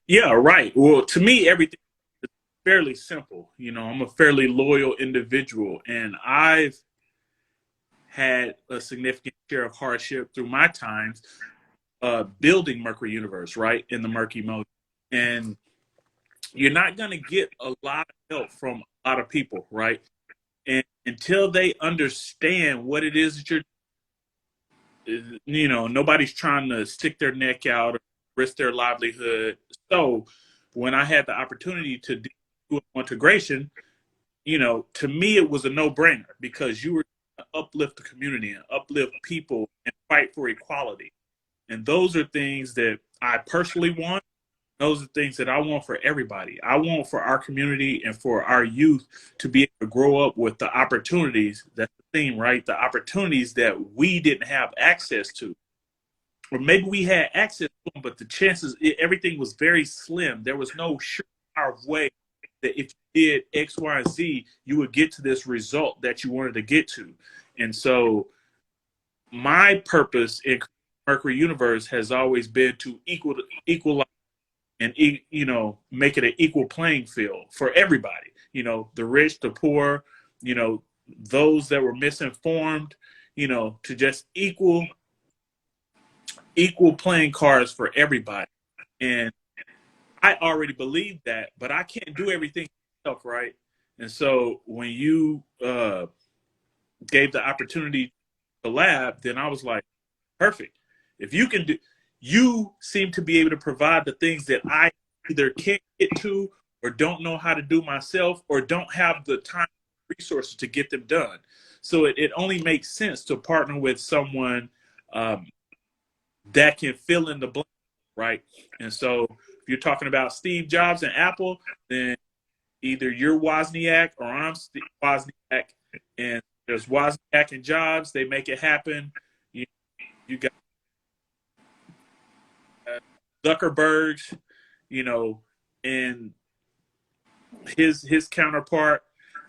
C: Yeah, right. Well, to me, everything is fairly simple. I'm a fairly loyal individual, and I've had a significant share of hardship through my times building Mercury Universe, right, in the murky mode. And you're not going to get a lot of help from a lot of people, right? And until they understand what it is that nobody's trying to stick their neck out or risk their livelihood. So when I had the opportunity to do One2Gration, to me, it was a no-brainer because you were to uplift the community and uplift people and fight for equality. And those are things that I personally want. Those are things that I want for everybody. I want for our community and for our youth to be able to grow up with the opportunities. That's the theme, right? The opportunities that we didn't have access to. Or maybe we had access to them, but the chances, everything was very slim. There was no sure way that if you did X, Y, and Z, you would get to this result that you wanted to get to. And so my purpose in Mercury Universe has always been to equalize and make it an equal playing field for everybody. The rich, the poor, those that were misinformed, to just equal playing cards for everybody. And I already believe that, but I can't do everything myself, right? And so when you gave the opportunity to lab, then I was like, perfect. If you can do, you seem to be able to provide the things that I either can't get to or don't know how to do myself or don't have the time and resources to get them done. So it only makes sense to partner with someone that can fill in the blank, right? And so if you're talking about Steve Jobs and Apple, then either you're Wozniak or I'm Wozniak, and there's Wozniak and Jobs. They make it happen. You got Zuckerberg's, and his counterpart.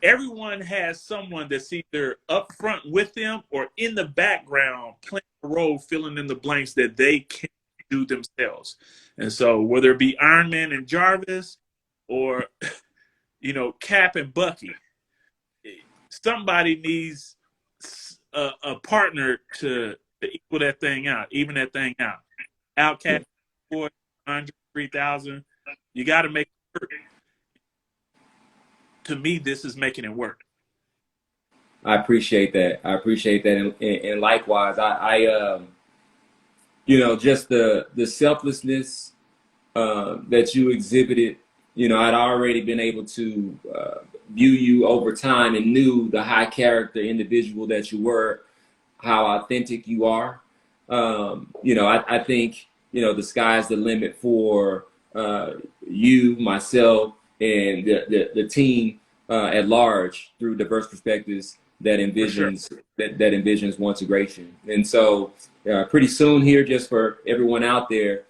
C: Everyone has someone that's either up front with them or in the background playing a role, filling in the blanks that they can't do themselves. And so whether it be Iron Man and Jarvis or, Cap and Bucky, somebody needs a partner to equal that thing out, even that thing out. Outcast, 103,000. You got to make it work. To me, this is making it work.
A: I appreciate that. And likewise, I just the selflessness that you exhibited. I'd already been able to view you over time and knew the high character individual that you were, how authentic you are. I think, the sky's the limit for you, myself, and the team at large through Diverse Perspectives that envisions that envisions One2Gration. And so pretty soon here, just for everyone out there,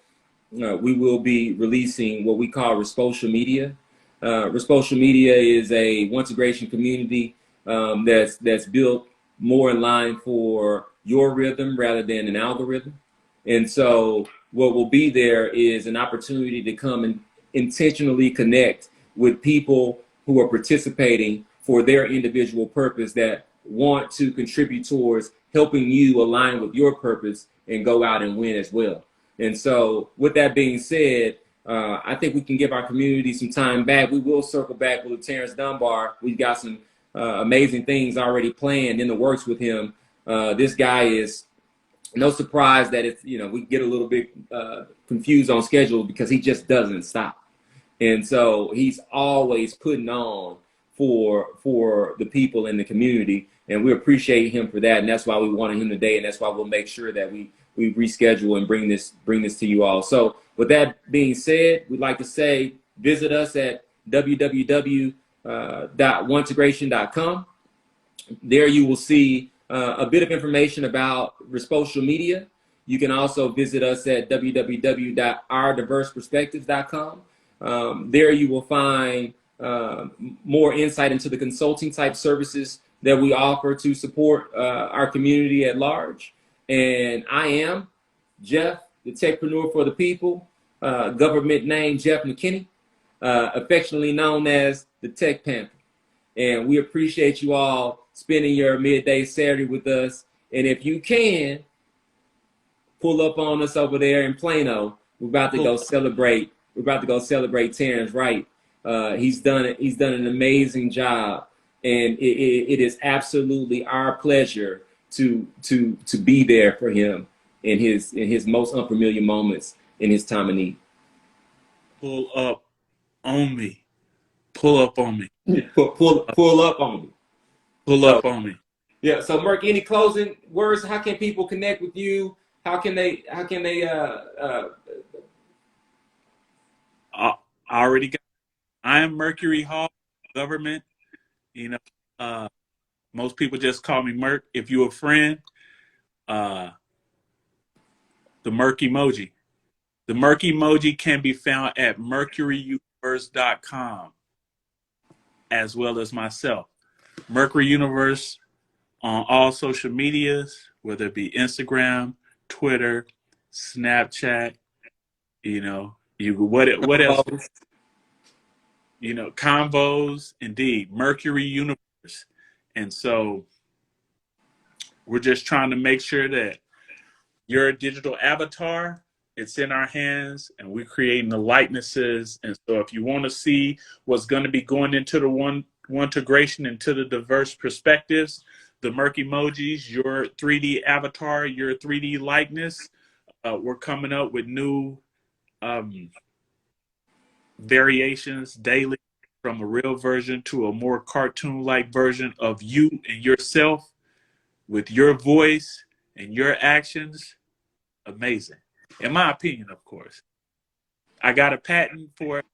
A: we will be releasing what we call social media. Social Media is a One2Gration community that's built more in line for your rhythm rather than an algorithm. And so what will be there is an opportunity to come and intentionally connect with people who are participating for their individual purpose that want to contribute towards helping you align with your purpose and go out and win as well. And so with that being said, I think we can give our community some time back. We will circle back with Terrence Dunbar. We've got some amazing things already planned in the works with him. This guy is no surprise that it's, we get a little bit confused on schedule because he just doesn't stop. And so he's always putting on for the people in the community. And we appreciate him for that. And that's why we wanted him today. And that's why we'll make sure that we reschedule and bring this to you all. So with that being said, we'd like to say, visit us at www.one2gration.com. There you will see a bit of information about social media. You can also visit us at www.ourdiverseperspectives.com. There you will find more insight into the consulting type services that we offer to support our community at large. And I am Jeff, the techpreneur for the people, government name Jeff McKinney, affectionately known as the Tech Panther. And we appreciate you all spending your midday Saturday with us. And if you can, pull up on us over there in Plano. We're about to go celebrate. We're about to go celebrate Terrence Wright. He's done it. He's done an amazing job, and it is absolutely our pleasure to be there for him in his most unfamiliar moments in his time of need.
C: Pull up on me. Pull up on me.
A: Pull up on me.
C: Pull up on me.
A: Yeah. So, Merk, any closing words? How can people connect with you? How can they?
C: I already got. I am Mercury Hall, government. Most people just call me Merk. If you're a friend, the Merk emoji. The Merk emoji can be found at mercuryuniverse.com, as well as myself. Mercury Universe on all social medias, whether it be Instagram, Twitter, Snapchat, what else? Convos, indeed, Mercury Universe. And so we're just trying to make sure that your digital avatar, it's in our hands, and we're creating the likenesses. And so if you want to see what's going to be going into the One2Gration, into the diverse perspectives, the Merc emojis, your 3D avatar, your 3D likeness, we're coming up with new variations daily, from a real version to a more cartoon-like version of you and yourself with your voice and your actions. Amazing. In my opinion, of course. I got a patent for it.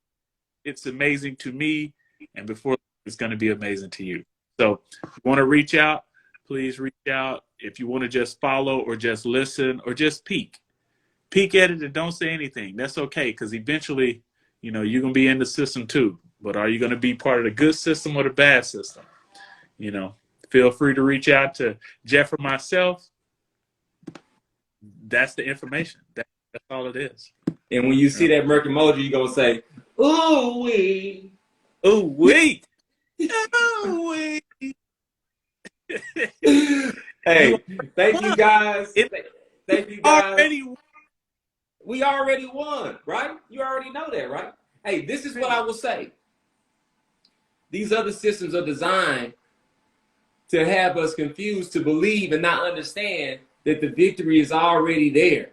C: It's amazing to me, and before it's going to be amazing to you. So if you want to reach out, please reach out. If you want to just follow or just listen or just peek at it and don't say anything. That's okay, because eventually, you're going to be in the system too. But are you going to be part of the good system or the bad system? Feel free to reach out to Jeff or myself. That's the information. That's all it is.
A: And when you see that Merc emoji, you're going to say, ooh wee.
C: Ooh wee. Ooh wee.
A: Hey, thank you guys. Thank you guys. We already won, right? You already know that, right? Hey, this is what I will say. These other systems are designed to have us confused, to believe and not understand that the victory is already there.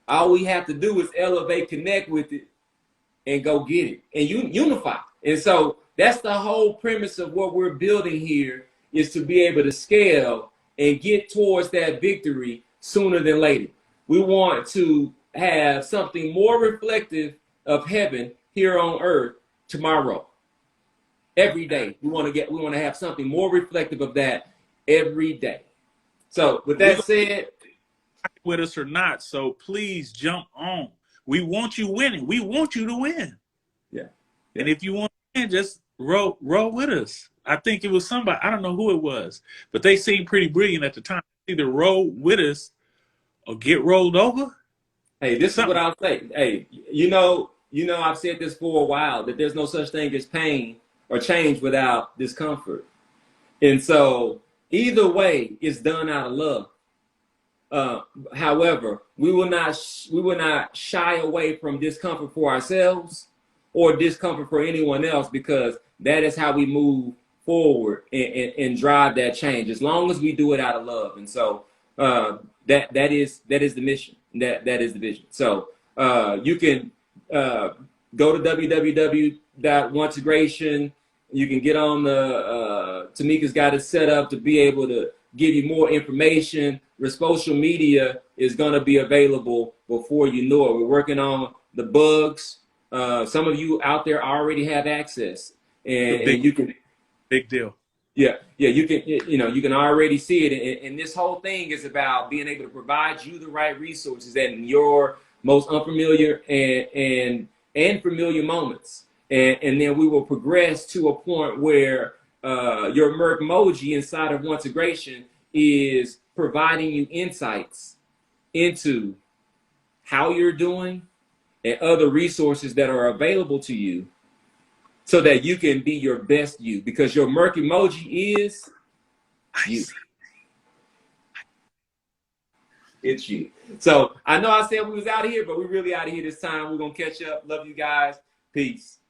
A: All we have to do is elevate, connect with it, and go get it, and unify. And so that's the whole premise of what we're building here, is to be able to scale and get towards that victory sooner than later. We want to have something more reflective of heaven here on earth tomorrow. Every day, we want to have something more reflective of that every day. So with that said,
C: with us or not, so please jump on. We want you winning. We want you to win.
A: Yeah.
C: And if you want and just roll with us. I think it was somebody, I don't know who it was, but they seemed pretty brilliant at the time. Either roll with us or get rolled over.
A: Hey, this is what
C: Something.
A: I'll say. Hey, I've said this for a while that there's no such thing as pain or change without discomfort. And so either way, it's done out of love. However, we will not shy away from discomfort for ourselves or discomfort for anyone else, because that is how we move forward and drive that change. As long as we do it out of love, and so that is the mission. That is the vision. So you can go to www.One2Gration. You can get on the Tamika's got it set up to be able to give you more information. Social media is going to be available before you know it. We're working on the bugs. Some of you out there already have access, and you can.
C: Big deal.
A: Yeah, you can. You can already see it, and this whole thing is about being able to provide you the right resources in your most unfamiliar and familiar moments, and then we will progress to a point where your Merc emoji inside of One2Gration is providing you insights into how you're doing and other resources that are available to you, so that you can be your best you, because your Merc emoji is you. It's you. So I know I said we was out of here, but we're really out of here this time. We're going to catch up. Love you guys. Peace.